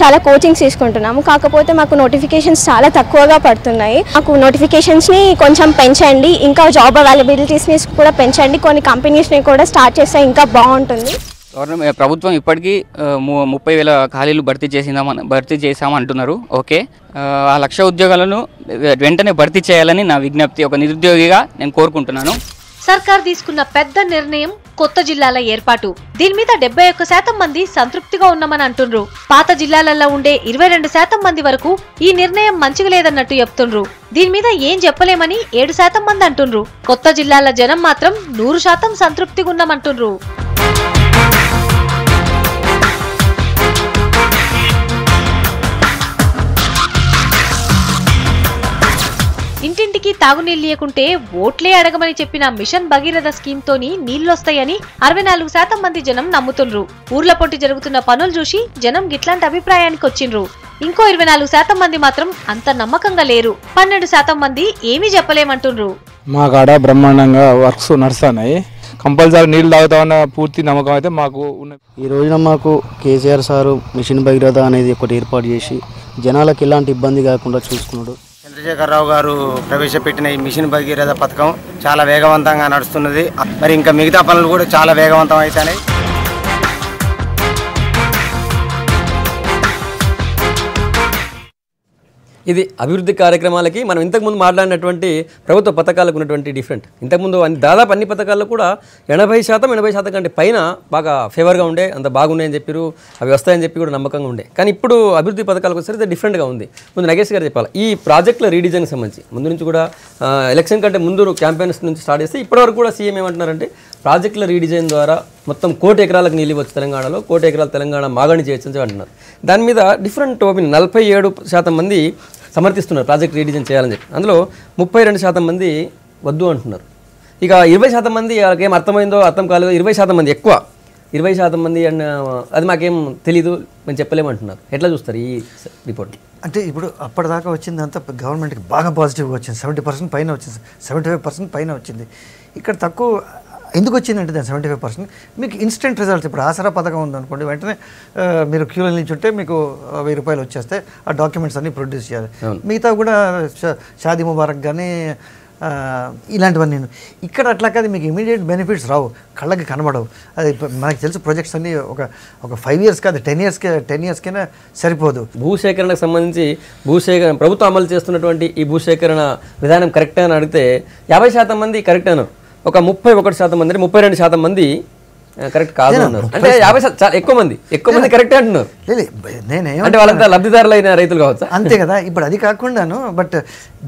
చాలా కోచింగ్స్ తీసుకుంటున్నాము. కాకపోతే మాకు నోటిఫికేషన్స్ చాలా తక్కువగా పడుతున్నాయి. మాకు నోటిఫికేషన్స్ని కొంచెం పెంచండి. ఇంకా జాబ్ అవైలబిలిటీస్ని కూడా పెంచండి. కొన్ని కంపెనీస్ని కూడా స్టార్ట్ చేస్తే ఇంకా బాగుంటుంది. ప్రభుత్వం ఇప్పటికీ 30,000 ఖాళీలు భర్తీ చేశామంటున్నారు. ఓకే, ఆ 1,00,000 ఉద్యోగాలను వెంటనే భర్తీ చేయాలని నా విజ్ఞప్తి. ఒక నిరుద్యోగిగా నేను కోరుకుంటున్నాను. సర్కార్ తీసుకున్న పెద్ద నిర్ణయం కొత్త జిల్లాల ఏర్పాటు. దీని మీద 71% మంది సంతృప్తిగా ఉన్నామని అంటుండ్రు. పాత జిల్లాలలో ఉండే 22% మంది వరకు ఈ నిర్ణయం మంచిగా లేదన్నట్టు చెప్తుండ్రు. దీని మీద ఏం చెప్పలేమని 7% మంది అంటుండ్రు. కొత్త జిల్లాల జనం మాత్రం 100% సంతృప్తిగా ఉన్నామంటుండ్రు. ఇంటింటికి తాగునీళ్ళు ఇయ్యకుంటే ఓట్లే అడగమని చెప్పిన మిషన్ భగీరథ స్కీమ్ తోని నీళ్లొస్తాయని 64% మంది జనం నమ్ముతుండ్రు. ఊర్ల పొట్టి జరుగుతున్న పనులు చూసి జనం గిట్లాంటి అభిప్రాయానికి వచ్చిండ్రు. ఇంకో 24% మంది మాత్రం అంత నమ్మకంగా లేరు. 12% మంది ఏమీ చెప్పలేమంటుండ్రు. మా కాడ బ్రహ్మాండంగా వర్క్స్ నడుస్తున్నాయి. కంపల్సరీ నీళ్ళు తాగుతామన్న పూర్తి నమ్మకం అయితే మాకు ఉన్నది. ఈ రోజున మాకు కేసీఆర్ సారు మిషన్ భగీరథ అనేది ఒకటి ఏర్పాటు చేసి జనాలకు ఎలాంటి ఇబ్బంది కాకుండా చూసుకున్నాడు. చంద్రశేఖరరావు గారు ప్రవేశపెట్టిన ఈ మిషన్ భగీరథ పథకం చాలా వేగవంతంగా నడుస్తున్నది. మరి ఇంకా మిగతా పనులు కూడా చాలా వేగవంతం అవుతాయి. ఇది అభివృద్ధి కార్యక్రమాలకి మనం ఇంతకుముందు మాట్లాడినటువంటి ప్రభుత్వ పథకాలకు ఉన్నటువంటి డిఫరెంట్. ఇంతకుముందు దాదాపు అన్ని పథకాల్లో కూడా 80% కంటే పైన బాగా ఫేవర్గా ఉండే, అంత బాగున్నాయని చెప్పారు, అవి వస్తాయని చెప్పి కూడా నమ్మకంగా ఉండే. కానీ ఇప్పుడు అభివృద్ధి పథకాలకు వచ్చేసరికి డిఫరెంట్గా ఉంది. ముందు నగేష్ గారు చెప్పాలి, ఈ ప్రాజెక్టుల రీడిజైన్కి సంబంధించి ముందు నుంచి కూడా ఎలక్షన్ కంటే ముందు క్యాంపెయిన్స్ నుంచి స్టార్ట్ చేస్తే ఇప్పటివరకు కూడా సీఎం ఏమంటున్నారంటే ప్రాజెక్టుల రీడిజైన్ ద్వారా మొత్తం 1 కోటి ఎకరాలకు నీళ్ళు ఇవ్వచ్చు తెలంగాణలో, 1 కోటి ఎకరాలు తెలంగాణ మాగాణి చేయొచ్చు అంటున్నారు. దాని మీద డిఫరెంట్ ఒపీనియన్ 47% మంది సమర్థిస్తున్నారు ప్రాజెక్ట్ రీడిజైన్ చేయాలని చెప్పి. అందులో 32% మంది వద్దు అంటున్నారు. ఇక 20% మంది వాళ్ళకేం అర్థమైందో అర్థం కాలేదో, 20% మంది ఎక్కువ 20% మంది అది మాకేం తెలీదు మేము చెప్పలేమంటున్నారు. ఎట్లా చూస్తారు ఈ రిపోర్ట్? అంటే ఇప్పుడు అప్పటిదాకా వచ్చిందంతా గవర్నమెంట్కి బాగా పాజిటివ్గా వచ్చింది. 70% పైన వచ్చింది, 75% పైన వచ్చింది. ఇక్కడ తక్కువ ఎందుకు వచ్చిందంటే దాని 75% మీకు ఇన్స్టెంట్ రిజల్ట్స్. ఇప్పుడు ఆసరా పథకం ఉందనుకోండి, వెంటనే మీరు క్యూలో నిల్చుంటే మీకు 1000 రూపాయలు వచ్చేస్తే ఆ డాక్యుమెంట్స్ అన్నీ ప్రొడ్యూస్ చేయాలి. మిగతా కూడా షాదీ ముబారక్ కానీ ఇలాంటివన్నీ. ఇక్కడ అట్లా కాదు, మీకు ఇమీడియట్ బెనిఫిట్స్ రావు, కళ్ళకి కనబడవు. అది మనకు తెలుసు ప్రాజెక్ట్స్ అన్నీ ఒక 5 years కాదు 10 yearsకైనా సరిపోదు. భూసేకరణకు సంబంధించి ప్రభుత్వం అమలు చేస్తున్నటువంటి ఈ భూసేకరణ విధానం కరెక్టే అని అడిగితే 50% మంది కరెక్ట్ అన్నారు. ఒక 31% మంది 32% మంది కరెక్ట్ కాదు అన్నారు. అంటే 50% ఎక్కువ మంది కరెక్ట్ అంటున్నారు. అంటే వాళ్ళంతా లబ్ధిదారులైన రైతులు కావచ్చా? అంతే కదా. ఇప్పుడు అది కాకుండాను బట్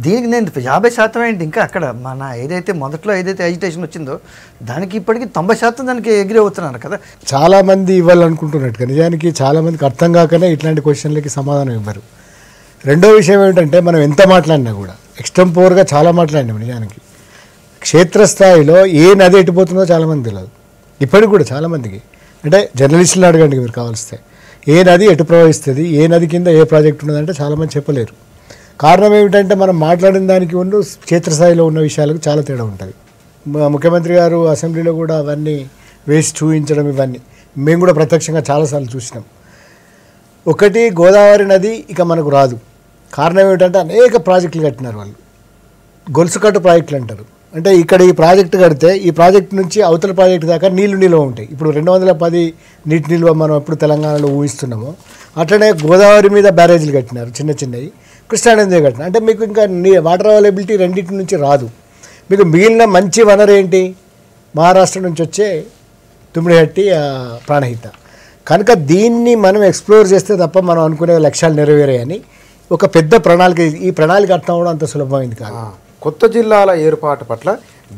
దీనికి నేను 50% ఏంటి, ఇంకా అక్కడ మన ఏదైతే మొదట్లో ఏదైతే ఎజిటేషన్ వచ్చిందో దానికి ఇప్పటికీ 90% దానికి ఎగ్రీ అవుతున్నారు కదా. చాలామంది ఇవ్వాలనుకుంటున్నట్టుగా నిజానికి చాలామందికి అర్థం కాకనే ఇట్లాంటి క్వశ్చన్లకి సమాధానం ఇవ్వరు. రెండో విషయం ఏమిటంటే మనం ఎంత మాట్లాడినా కూడా ఎక్స్టెంపోర్గా చాలా మాట్లాడినాం. నిజానికి క్షేత్రస్థాయిలో ఏ నది ఎట్టిపోతుందో చాలామంది తెలియదు ఇప్పటికి కూడా చాలామందికి. అంటే జర్నలిస్టులు అడగండి మీరు కావాల్స్తే, ఏ నది ఎటు ప్రవహిస్తుంది, ఏ నది కింద ఏ ప్రాజెక్ట్ ఉన్నదంటే చాలామంది చెప్పలేరు. కారణం ఏమిటంటే మనం మాట్లాడిన దానికి ఉన్న క్షేత్రస్థాయిలో ఉన్న విషయాలకు చాలా తేడా ఉంటుంది. ముఖ్యమంత్రి గారు అసెంబ్లీలో కూడా అవన్నీ వేసి చూపించడం ఇవన్నీ మేము కూడా ప్రత్యక్షంగా చాలాసార్లు చూసినాం. ఒకటి గోదావరి నది ఇక మనకు రాదు. కారణం ఏమిటంటే అనేక ప్రాజెక్టులు కట్టినారు వాళ్ళు, గొలుసు కట్టు ప్రాజెక్టులు అంటారు. అంటే ఇక్కడ ఈ ప్రాజెక్టు కడితే ఈ ప్రాజెక్టు నుంచి అవతల ప్రాజెక్టు దాకా నీళ్లు నిల్వ ఉంటాయి. ఇప్పుడు 210 నీటి నిల్వ మనం ఎప్పుడు తెలంగాణలో ఊహిస్తున్నామో అట్లనే గోదావరి మీద బ్యారేజీలు కట్టినారు చిన్న చిన్నవి, కృష్ణానది కట్టినారు. అంటే మీకు ఇంకా వాటర్ అవైలబిలిటీ రెండింటి నుంచి రాదు. మీకు మిగిలిన మంచి వనరు ఏంటి, మహారాష్ట్ర నుంచి వచ్చే తుమ్మిడిహట్టి ప్రాణహిత. కనుక దీన్ని మనం ఎక్స్ప్లోర్ చేస్తే తప్ప మనం అనుకునే లక్ష్యాలు నెరవేరాయని ఒక పెద్ద ప్రణాళిక. ఈ ప్రణాళిక అర్థం అవడం అంత సులభమైంది కాదు. కొత్త జిల్లాల ఏర్పాటు పట్ల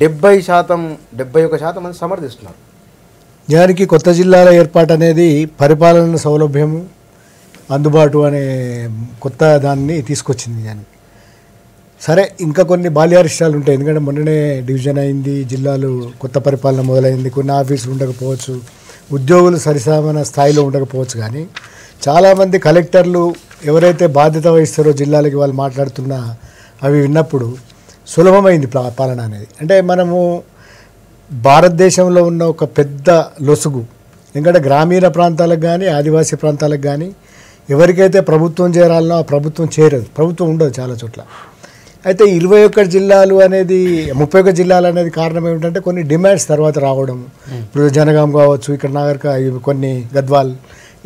71% మంది సమర్థిస్తున్నారు. దానికి కొత్త జిల్లాల ఏర్పాటు అనేది పరిపాలన సౌలభ్యము అందుబాటు అనే కొత్త దాన్ని తీసుకొచ్చింది. దానికి సరే ఇంకా కొన్ని బాల్యారిష్టాలు ఉంటాయి. ఎందుకంటే మొన్ననే డివిజన్ అయింది, జిల్లాలు కొత్త పరిపాలన మొదలైంది, కొన్ని ఆఫీసులు ఉండకపోవచ్చు, ఉద్యోగులు సరిసమాన స్థాయిలో ఉండకపోవచ్చు. కానీ చాలామంది కలెక్టర్లు ఎవరైతే బాధ్యత వహిస్తారో జిల్లాలకి వాళ్ళు మాట్లాడుతున్న అవి విన్నప్పుడు సులభమైంది పాలన అనేది. అంటే మనము భారతదేశంలో ఉన్న ఒక పెద్ద లొసుగు, ఎందుకంటే గ్రామీణ ప్రాంతాలకు కానీ ఆదివాసీ ప్రాంతాలకు కానీ ఎవరికైతే ప్రభుత్వం చేరాలనో ఆ ప్రభుత్వం చేరదు, ప్రభుత్వం ఉండదు చాలా చోట్ల. అయితే 21 జిల్లాలు అనేది 31 జిల్లాలు అనేది కారణం ఏమిటంటే కొన్ని డిమాండ్స్ తర్వాత రావడం. ఇప్పుడు జనగాం కావచ్చు, ఇక్కడ కొన్ని గద్వాల్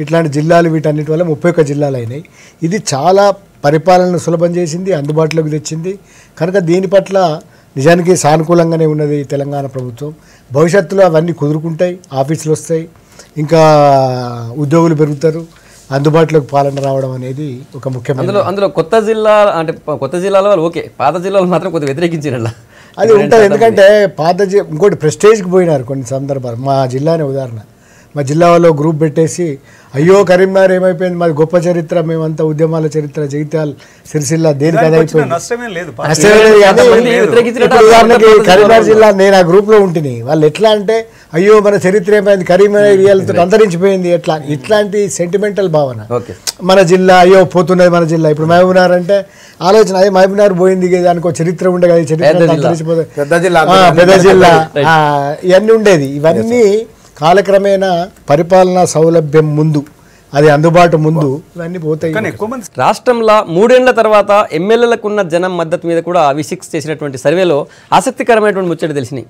ఇట్లాంటి జిల్లాలు, వీటన్నిటి వల్ల 31 జిల్లాలు అయినాయి. ఇది చాలా పరిపాలనను సులభం చేసింది, అందుబాటులోకి తెచ్చింది. కనుక దీని పట్ల నిజానికి సానుకూలంగానే ఉన్నది తెలంగాణ ప్రభుత్వం. భవిష్యత్తులో అవన్నీ కుదురుకుంటాయి, ఆఫీసులు వస్తాయి, ఇంకా ఉద్యోగులు పెరుగుతారు, అందుబాటులోకి పాలన రావడం అనేది ఒక ముఖ్యమైన. అందులో కొత్త జిల్లా అంటే కొత్త జిల్లాలో వాళ్ళు ఓకే, పాత జిల్లాలో మాత్రం కొద్దిగా వ్యతిరేకించిన అది ఉంటుంది. ఎందుకంటే ఇంకోటి ప్రెస్టేజ్కి పోయినారు కొన్ని సందర్భాలు. మా జిల్లానే ఉదాహరణ, మా జిల్లా వాళ్ళు గ్రూప్ పెట్టేసి అయ్యో కరీంనగర్ ఏమైపోయింది, మాది గొప్ప చరిత్ర, మేమంతా ఉద్యమాల చరిత్ర, జగిత్యాల సిరిసిల్ల దేనికి అది అయిపోయింది. ఉదాహరణకి కరీంనగర్ జిల్లా నేను ఆ గ్రూప్లో ఉంటుంది. వాళ్ళు ఎట్లా అంటే అయ్యో మన చరిత్ర ఏమైంది, కరీంనగర్ రియాలతో అంతరించిపోయింది, ఇట్లాంటి సెంటిమెంటల్ భావన. మన జిల్లా అయ్యో పోతున్నది మన జిల్లా. ఇప్పుడు మహబూబ్నగర్ అంటే ఆలోచన, అదే మహబూబ్నగర్ పోయింది, దానికి ఒక చరిత్ర ఉండే కదా, చరిత్ర అంతరించిపోతుంది, పెద్ద జిల్లా ఇవన్నీ ఉండేది. ఇవన్నీ కాలక్రమేణా పరిపాలనా సౌలభ్యం ముందు, అది అందుబాటు ముందు ఇవన్నీ పోతాయి. రాష్ట్రంలో 3 ఏళ్ల తర్వాత ఎమ్మెల్యేలకు ఉన్న జనం మద్దతు మీద కూడా V6 చేసినటువంటి సర్వేలో ఆసక్తికరమైనటువంటి ముచ్చట తెలిసినాయి.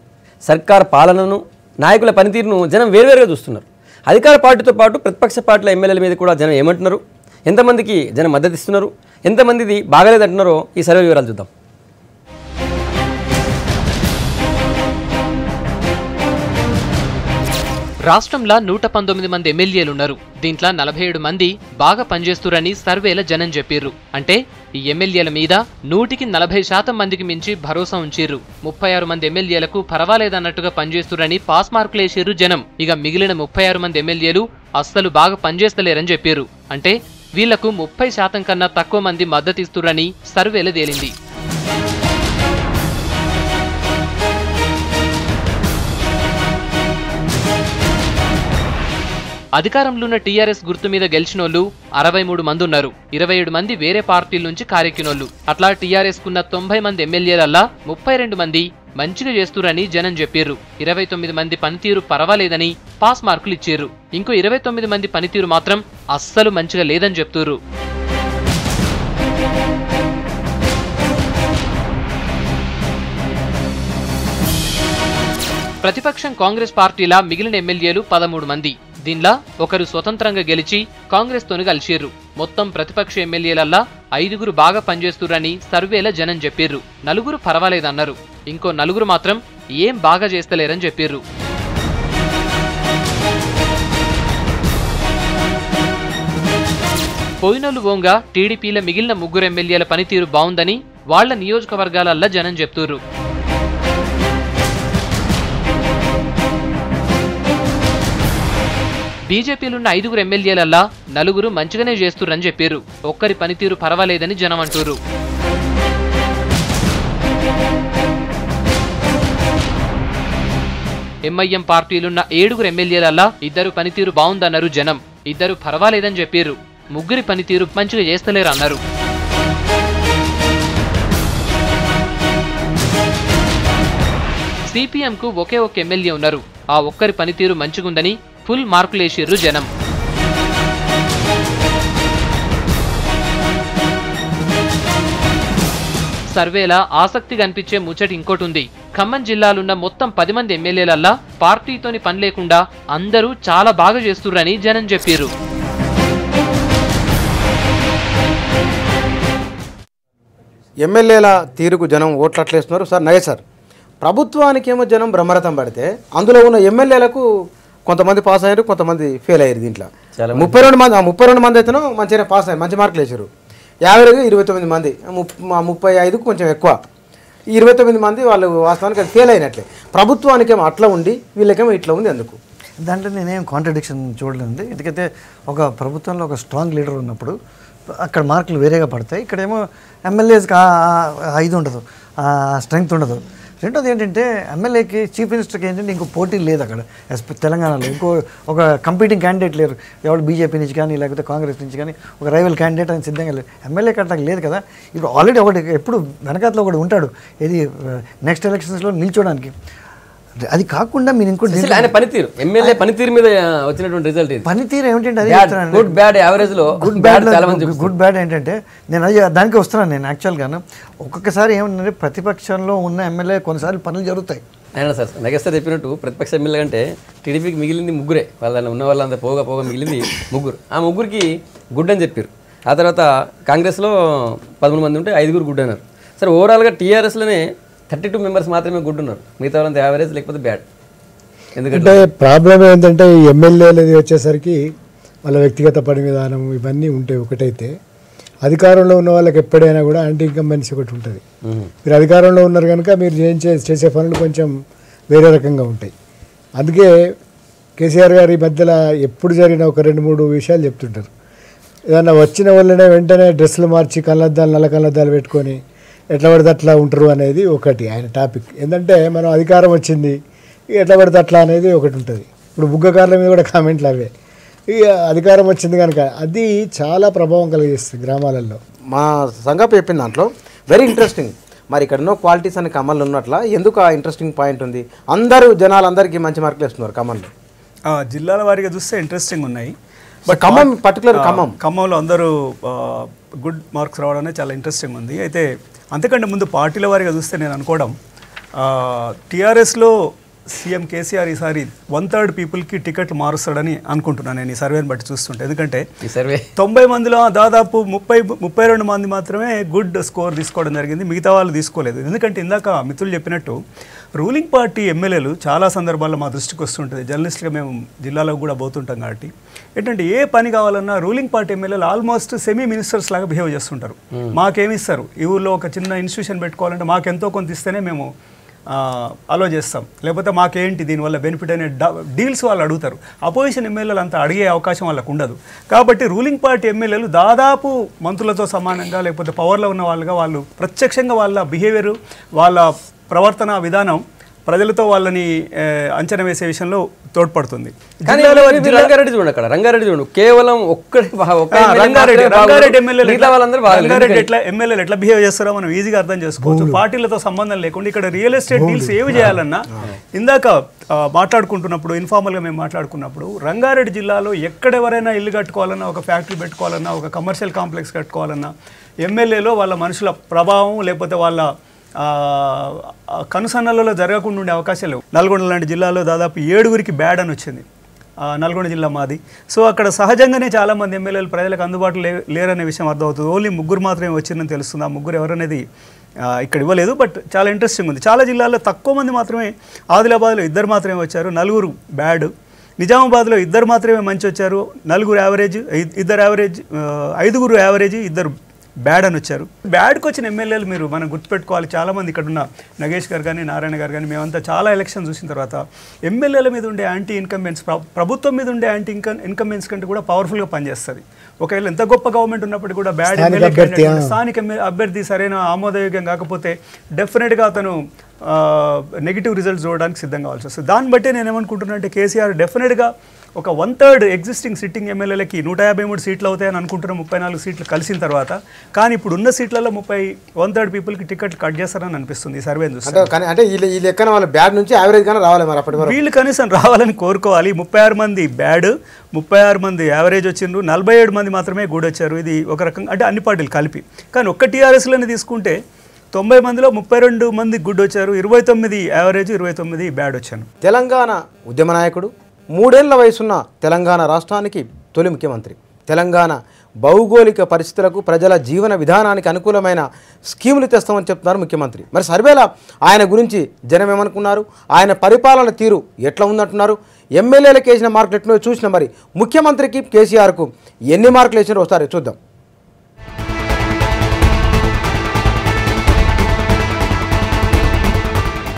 సర్కార్ పాలనను, నాయకుల పనితీరును జనం వేరువేరుగా చూస్తున్నారు. అధికార పార్టీతో పాటు ప్రతిపక్ష పార్టీల ఎమ్మెల్యేల మీద కూడా జనం ఏమంటున్నారు, ఎంతమందికి జనం మద్దతు ఇస్తున్నారు, ఎంతమందిది బాగాలేదంటున్నారో ఈ సర్వే వివరాలు చూద్దాం. రాష్ట్రంలో 119 మంది ఎమ్మెల్యేలున్నారు. దీంట్లో 47 మంది బాగా పనిచేస్తురని సర్వేల జనం చెప్పిర్రు. అంటే ఈ ఎమ్మెల్యేల మీద 140% మందికి మించి భరోసా ఉంచిర్రు. 36 మంది ఎమ్మెల్యేలకు పర్వాలేదన్నట్టుగా పనిచేస్తురని పాస్ మార్కులేసిర్రు జనం. ఇక మిగిలిన 36 మంది ఎమ్మెల్యేలు అస్సలు బాగా పనిచేస్తలేరని చెప్పిర్రు. అంటే వీళ్లకు 30% కన్నా తక్కువ మంది మద్దతిస్తురని సర్వేల తేలింది. అధికారంలో ఉన్న టీఆర్ఎస్ గుర్తు మీద గెలిచినోళ్లు 63 మంది ఉన్నారు. 27 మంది వేరే పార్టీల నుంచి కారెక్కినోళ్లు. అట్లా టీఆర్ఎస్ కున్న 90 మంది ఎమ్మెల్యేలల్లా 32 మంది మంచిగా చేస్తురని జనం చెప్పిర్రు. 29 మంది పనితీరు పర్వాలేదని పాస్ మార్కులు ఇచ్చిర్రు. ఇంకో 29 మంది పనితీరు మాత్రం అస్సలు మంచిగా లేదని చెప్తుర్రు. ప్రతిపక్షం కాంగ్రెస్ పార్టీల మిగిలిన ఎమ్మెల్యేలు 13 మంది. దీనిలా ఒకరు స్వతంత్రంగా గెలిచి కాంగ్రెస్ తోని కలిసిర్రు. మొత్తం ప్రతిపక్ష ఎమ్మెల్యేలల్లా 5గురు బాగా పనిచేస్తురని సర్వేల జనం చెప్పిర్రు. 4 పర్వాలేదన్నారు. ఇంకో 4 మాత్రం ఏం బాగా చేస్తలేరని చెప్పిర్రు. పోయినోలు ఓంగా టీడీపీల మిగిలిన 3 ఎమ్మెల్యేల పనితీరు బావుందని వాళ్ల నియోజకవర్గాలల్లా జనం చెప్తున్నారు. బీజేపీలున్న 5 ఎమ్మెల్యేలల్లా 4 మంచిగానే చేస్తుర్రని చెప్పారు. ఒక్కరి పనితీరు పర్వాలేదని జనం అంటారు. ఎంఐఎం పార్టీలున్న 7 ఎమ్మెల్యేలల్లా 2 పనితీరు బావుందన్నారు జనం. 2 పర్వాలేదని చెప్పారు. 3 పనితీరు మంచిగా చేస్తలేరన్నారు. సిపిఎంకు ఒకే ఒక ఎమ్మెల్యే ఉన్నారు. ఆ ఒక్కరి పనితీరు మంచిగుందని ఫుల్ మార్కులేసిర్రు జనం. సర్వేలా ఆసక్తి కనిపించే ముచ్చటి ఇంకోటి. ఖమ్మం జిల్లాలున్న మొత్తం 10 మంది ఎమ్మెల్యేలల్లా పార్టీతోని పని లేకుండా అందరూ చాలా బాగా చేస్తుర్రని జనం చెప్పారు. ఎమ్మెల్యేల తీరుకు జనం ఓట్లట్లేస్తున్నారు. సార్ నగే సార్, ప్రభుత్వానికేమో జనం బ్రహ్మరథం పడితే అందులో ఉన్న ఎమ్మెల్యేలకు కొంతమంది పాస్ అయ్యారు, కొంతమంది ఫెయిల్ అయ్యారు. దీంట్లో 32 మంది అయితేనో మంచిగా పాస్ అయ్యారు, మంచి మార్కులు వేసారు. యావరేజ్ 29 మంది, 35కు కొంచెం ఎక్కువ. 29 మంది వాళ్ళు వాస్తవానికి అది ఫెయిల్ అయినట్లే. ప్రభుత్వానికేమో అట్లా ఉండి వీళ్ళకేమో ఇట్లా ఉంది. అందుకు దాంట్లో నేనేం కాంట్రడిక్షన్ చూడలేదు. ఎందుకంటే ఒక ప్రభుత్వంలో ఒక స్ట్రాంగ్ లీడర్ ఉన్నప్పుడు అక్కడ మార్కులు వేరేగా పడతాయి. ఇక్కడేమో ఎమ్మెల్యేస్కి 5 ఉండదు, స్ట్రెంగ్త్ ఉండదు. రెండోది ఏంటంటే ఎమ్మెల్యేకి చీఫ్ మినిస్టర్కి ఏంటంటే ఇంకో పోటీ లేదు అక్కడ తెలంగాణలో. ఒక కంపీటింగ్ క్యాండిడేట్ లేరు. ఎవరు బీజేపీ నుంచి కానీ లేకపోతే కాంగ్రెస్ నుంచి కానీ ఒక రైవల్ క్యాండిడేట్ అని సిద్ధంగా లేదు. ఎమ్మెల్యేకి అట్లా లేదు కదా. ఇప్పుడు ఆల్రెడీ ఎప్పుడు వెనకాతలో ఒకటి ఉంటాడు, ఇది నెక్స్ట్ ఎలక్షన్స్లో నిల్చోడానికి. అది కాకుండా మీరు ఇంకోటి ఆయన పనితీరు, ఎమ్మెల్యే పనితీరు మీద వచ్చినటువంటి రిజల్ట్ ఇది. పనితీరు ఏమిటంటే అది గుడ్ బ్యాడ్ యావరేజ్ లో గుడ్ బ్యాడ్ ఏంటంటే నేను దానికి వస్తున్నాను. నేను యాక్చువల్గాను ఒక్కొక్కసారి ఏమన్నా ప్రతిపక్షంలో ఉన్న ఎమ్మెల్యే కొన్నిసార్లు పనులు జరుగుతాయి. అయినా సార్ నగేశ్వర్ చెప్పినట్టు ప్రతిపక్ష ఎమ్మెల్యే అంటే టీడీపీకి మిగిలింది 3. వాళ్ళ ఉన్న వాళ్ళంతా పోగా మిగిలింది 3. ఆ 3కి గుడ్ అని చెప్పారు. ఆ తర్వాత కాంగ్రెస్లో 13 మంది ఉంటే 5 గుడ్ అన్నారు. సరే ఓవరాల్గా టీఆర్ఎస్లోనే 32 మెంబర్స్ మాత్రమే గుడ్ ఉన్నారు. మిగతా వాళ్ళంతా యావరేజ్ లేకపోతే బ్యాడ్. ఎందుకంటే ప్రాబ్లం ఏంటంటే ఎమ్మెల్యేలు వచ్చేసరికి వాళ్ళ వ్యక్తిగత పని విధానం ఇవన్నీ ఉంటాయి. ఒకటైతే అధికారంలో ఉన్న వాళ్ళకి ఎప్పుడైనా కూడా యాంటీ ఇన్కంబెన్సీ ఒకటి ఉంటుంది. మీరు అధికారంలో ఉన్నారు కనుక మీరు చేసే పనులు కొంచెం వేరే రకంగా ఉంటాయి. అందుకే కేసీఆర్ గారు ఈ మధ్యలో ఎప్పుడు జరిగిన ఒక 2-3 విషయాలు చెప్తుంటారు. ఏదన్నా వచ్చిన వాళ్ళనే వెంటనే డ్రెస్సులు మార్చి కళ్ళద్దాలు నల్ల కళ్ళద్దాలు పెట్టుకొని ఎట్లా పడితే అట్లా ఉంటారు అనేది ఒకటి ఆయన టాపిక్. ఏంటంటే మనం అధికారం వచ్చింది ఎట్లా పడితే అట్లా అనేది ఒకటి ఉంటుంది. ఇప్పుడు బుగ్గకారుల మీద కూడా కామెంట్లు అవే. ఇక అధికారం వచ్చింది కనుక అది చాలా ప్రభావం కలిగిస్తుంది గ్రామాలలో. మా సంగపు చెప్పిన దాంట్లో వెరీ ఇంట్రెస్టింగ్. మరి ఇక్కడ ఎన్నో క్వాలిటీస్ అని ఖమ్మంలో ఉన్నట్ల ఎందుకు ఆ ఇంట్రెస్టింగ్ పాయింట్ ఉంది? అందరూ జనాలందరికీ మంచి మార్కులు వేస్తున్నారు ఖమ్మంలో. జిల్లాల వారీగా చూస్తే ఇంట్రెస్టింగ్ ఉన్నాయి. బట్ ఖమ్మం పర్టికులర్ ఖమ్మంలో అందరూ గుడ్ మార్క్స్ రావడం అనేది చాలా ఇంట్రెస్టింగ్ ఉంది. అయితే అంతకంటే ముందు పార్టీల వారీగా చూస్తే నేను అనుకోవడం టీఆర్ఎస్లో సీఎం కేసీఆర్ ఈసారి 1/3 పీపుల్కి టికెట్లు మారుస్తాడని అనుకుంటున్నాను నేను ఈ సర్వేని బట్టి చూస్తుంటే. ఎందుకంటే ఈ సర్వే 90 మందిలో దాదాపు 32 మంది మాత్రమే గుడ్ స్కోర్ తీసుకోవడం జరిగింది. మిగతా వాళ్ళు తీసుకోలేదు. ఎందుకంటే ఇందాక మిత్రులు చెప్పినట్టు రూలింగ్ పార్టీ ఎమ్మెల్యేలు చాలా సందర్భాల్లో మా దృష్టికి వస్తుంటుంది. జర్నలిస్ట్గా మేము జిల్లాలో కూడా పోతుంటాం కాబట్టి ఏంటంటే ఏ పని కావాలన్నా రూలింగ్ పార్టీ ఎమ్మెల్యేలు ఆల్మోస్ట్ సెమీ మినిస్టర్స్ లాగా బిహేవ్ చేస్తుంటారు. మాకేమిస్తారు, ఈ ఊళ్ళో ఒక చిన్న ఇన్స్టిట్యూషన్ పెట్టుకోవాలంటే మాకెంతో కొంత ఇస్తేనే మేము అలో చేస్తాం, లేకపోతే మాకేంటి దీనివల్ల బెనిఫిట్ అనే డీల్స్ వాళ్ళు అడుగుతారు. అపోజిషన్ ఎమ్మెల్యేలు అంతా అడిగే అవకాశం వాళ్ళకు ఉండదు. కాబట్టి రూలింగ్ పార్టీ ఎమ్మెల్యేలు దాదాపు మంత్రులతో సమానంగా లేకపోతే పవర్లో ఉన్న వాళ్ళుగా వాళ్ళు ప్రత్యక్షంగా వాళ్ళ బిహేవియర్, వాళ్ళ ప్రవర్తన విధానం ప్రజలతో వాళ్ళని అంచనా వేసే విషయంలో తోడ్పడుతుంది. రంగారెడ్డి చూడండి, అక్కడ రంగారెడ్డి చూడండి కేవలం రంగారెడ్డి ఎమ్మెల్యేలు ఎట్లా బిహేవ్ చేస్తారో మనం ఈజీగా అర్థం చేసుకోవచ్చు. పార్టీలతో సంబంధం లేకుండా ఇక్కడ రియల్ ఎస్టేట్ డీల్స్ ఏమి చేయాలన్నా ఇందాక మాట్లాడుకుంటున్నప్పుడు ఇన్ఫార్మల్గా మేము మాట్లాడుకున్నప్పుడు రంగారెడ్డి జిల్లాలో ఎక్కడెవరైనా ఇల్లు కట్టుకోవాలన్నా, ఒక ఫ్యాక్టరీ పెట్టుకోవాలన్నా, ఒక కమర్షియల్ కాంప్లెక్స్ కట్టుకోవాలన్నా ఎమ్మెల్యేలో వాళ్ళ మనుషుల ప్రభావం లేకపోతే వాళ్ళ కనుసన్నలలో జరగకుండా ఉండే అవకాశాలు లేవు. నల్గొండ లాంటి జిల్లాలో దాదాపు 7 బ్యాడ్ అని వచ్చింది. నల్గొండ జిల్లా మాది. సో అక్కడ సహజంగానే చాలామంది ఎమ్మెల్యేలు ప్రజలకు అందుబాటులో లేరనే విషయం అర్థమవుతుంది. ఓన్లీ 3 మాత్రమే వచ్చిందని తెలుస్తుంది. ఆ 3 ఎవరనేది ఇక్కడ ఇవ్వలేదు. బట్ చాలా ఇంట్రెస్టింగ్ ఉంది. చాలా జిల్లాల్లో తక్కువ మంది మాత్రమే, ఆదిలాబాద్లో 2 మాత్రమే వచ్చారు, 4 బ్యాడ్. నిజామాబాద్లో ఇద్దరు మాత్రమే మంచి వచ్చారు, నలుగురు యావరేజ్, ఐదుగురు యావరేజ్, ఇద్దరు బ్యాడ్ అని వచ్చారు. బ్యాడ్కి వచ్చిన ఎమ్మెల్యేలు మీరు మనం గుర్తుపెట్టుకోవాలి. చాలామంది ఇక్కడ ఉన్న నగేష్ గారు కానీ నారాయణ గారు కానీ మేమంతా చాలా ఎలక్షన్ చూసిన తర్వాత ఎమ్మెల్యేల మీద ఉండే యాంటీ ఇన్కంబెన్స్ ప్రభుత్వం మీద ఉండే యాంటీ ఇన్కంబెన్స్ కంటే కూడా పవర్ఫుల్గా పనిచేస్తుంది. ఒకవేళ ఎంత గొప్ప గవర్నమెంట్ ఉన్నప్పుడు కూడా బ్యాడ్ ఎమ్మెల్యే స్థానిక అభ్యర్థి సరైన ఆమోదయోగ్యం కాకపోతే డెఫినెట్గా అతను నెగిటివ్ రిజల్ట్స్ చూడడానికి సిద్ధంగా కావాల్సి వస్తుంది. దాన్ని బట్టి నేను ఏమనుకుంటున్నా అంటే కేసీఆర్ డెఫినెట్గా ఒక 1/3 ఎగ్జిస్టింగ్ సిట్టింగ్ ఎమ్మెల్యేలకి 153 సీట్లు అవుతాయని అనుకుంటున్నాం 34 సీట్లు కలిసిన తర్వాత. కానీ ఇప్పుడు ఉన్న సీట్లలో 1/3 పీపుల్కి టికెట్లు కట్ చేస్తారని అనిపిస్తుంది ఈ సర్వే చూస్తే. అంటే ఈ లెక్కన వాళ్ళు బ్యాడ్ నుంచి యావరేజ్ గానే రావాలి మరి అప్పటి వరకు. వీళ్ళు కనీసం రావాలని కోరుకోవాలి. 36 మంది బ్యాడ్, 36 మంది యావరేజ్ వచ్చిండ్రు, 47 మంది మాత్రమే గుడ్ వచ్చారు. ఇది ఒక రకంగా అంటే అన్ని పార్టీలు కలిపి. కానీ ఒక్క టీఆర్ఎస్లోనే తీసుకుంటే 90 మందిలో 32 మంది గుడ్ వచ్చారు, 29 యావరేజ్, 29 బ్యాడ్ వచ్చాను. తెలంగాణ ఉద్యమ నాయకుడు, 3 ఏళ్ల వయసున్న తెలంగాణ రాష్ట్రానికి తొలి ముఖ్యమంత్రి. తెలంగాణ భౌగోళిక పరిస్థితులకు ప్రజల జీవన విధానానికి అనుకూలమైన స్కీములు తెస్తామని చెప్తున్నారు ముఖ్యమంత్రి. మరి సర్వేలా ఆయన గురించి జనం ఏమనుకున్నారు, ఆయన పరిపాలన తీరు ఎట్లా ఉందంటున్నారు, ఎమ్మెల్యేలకు వేసిన మార్కులు ఎట్లా చూసిన మరి ముఖ్యమంత్రికి కేసీఆర్కు ఎన్ని మార్కులు వేసినారో ఒకసారి చూద్దాం.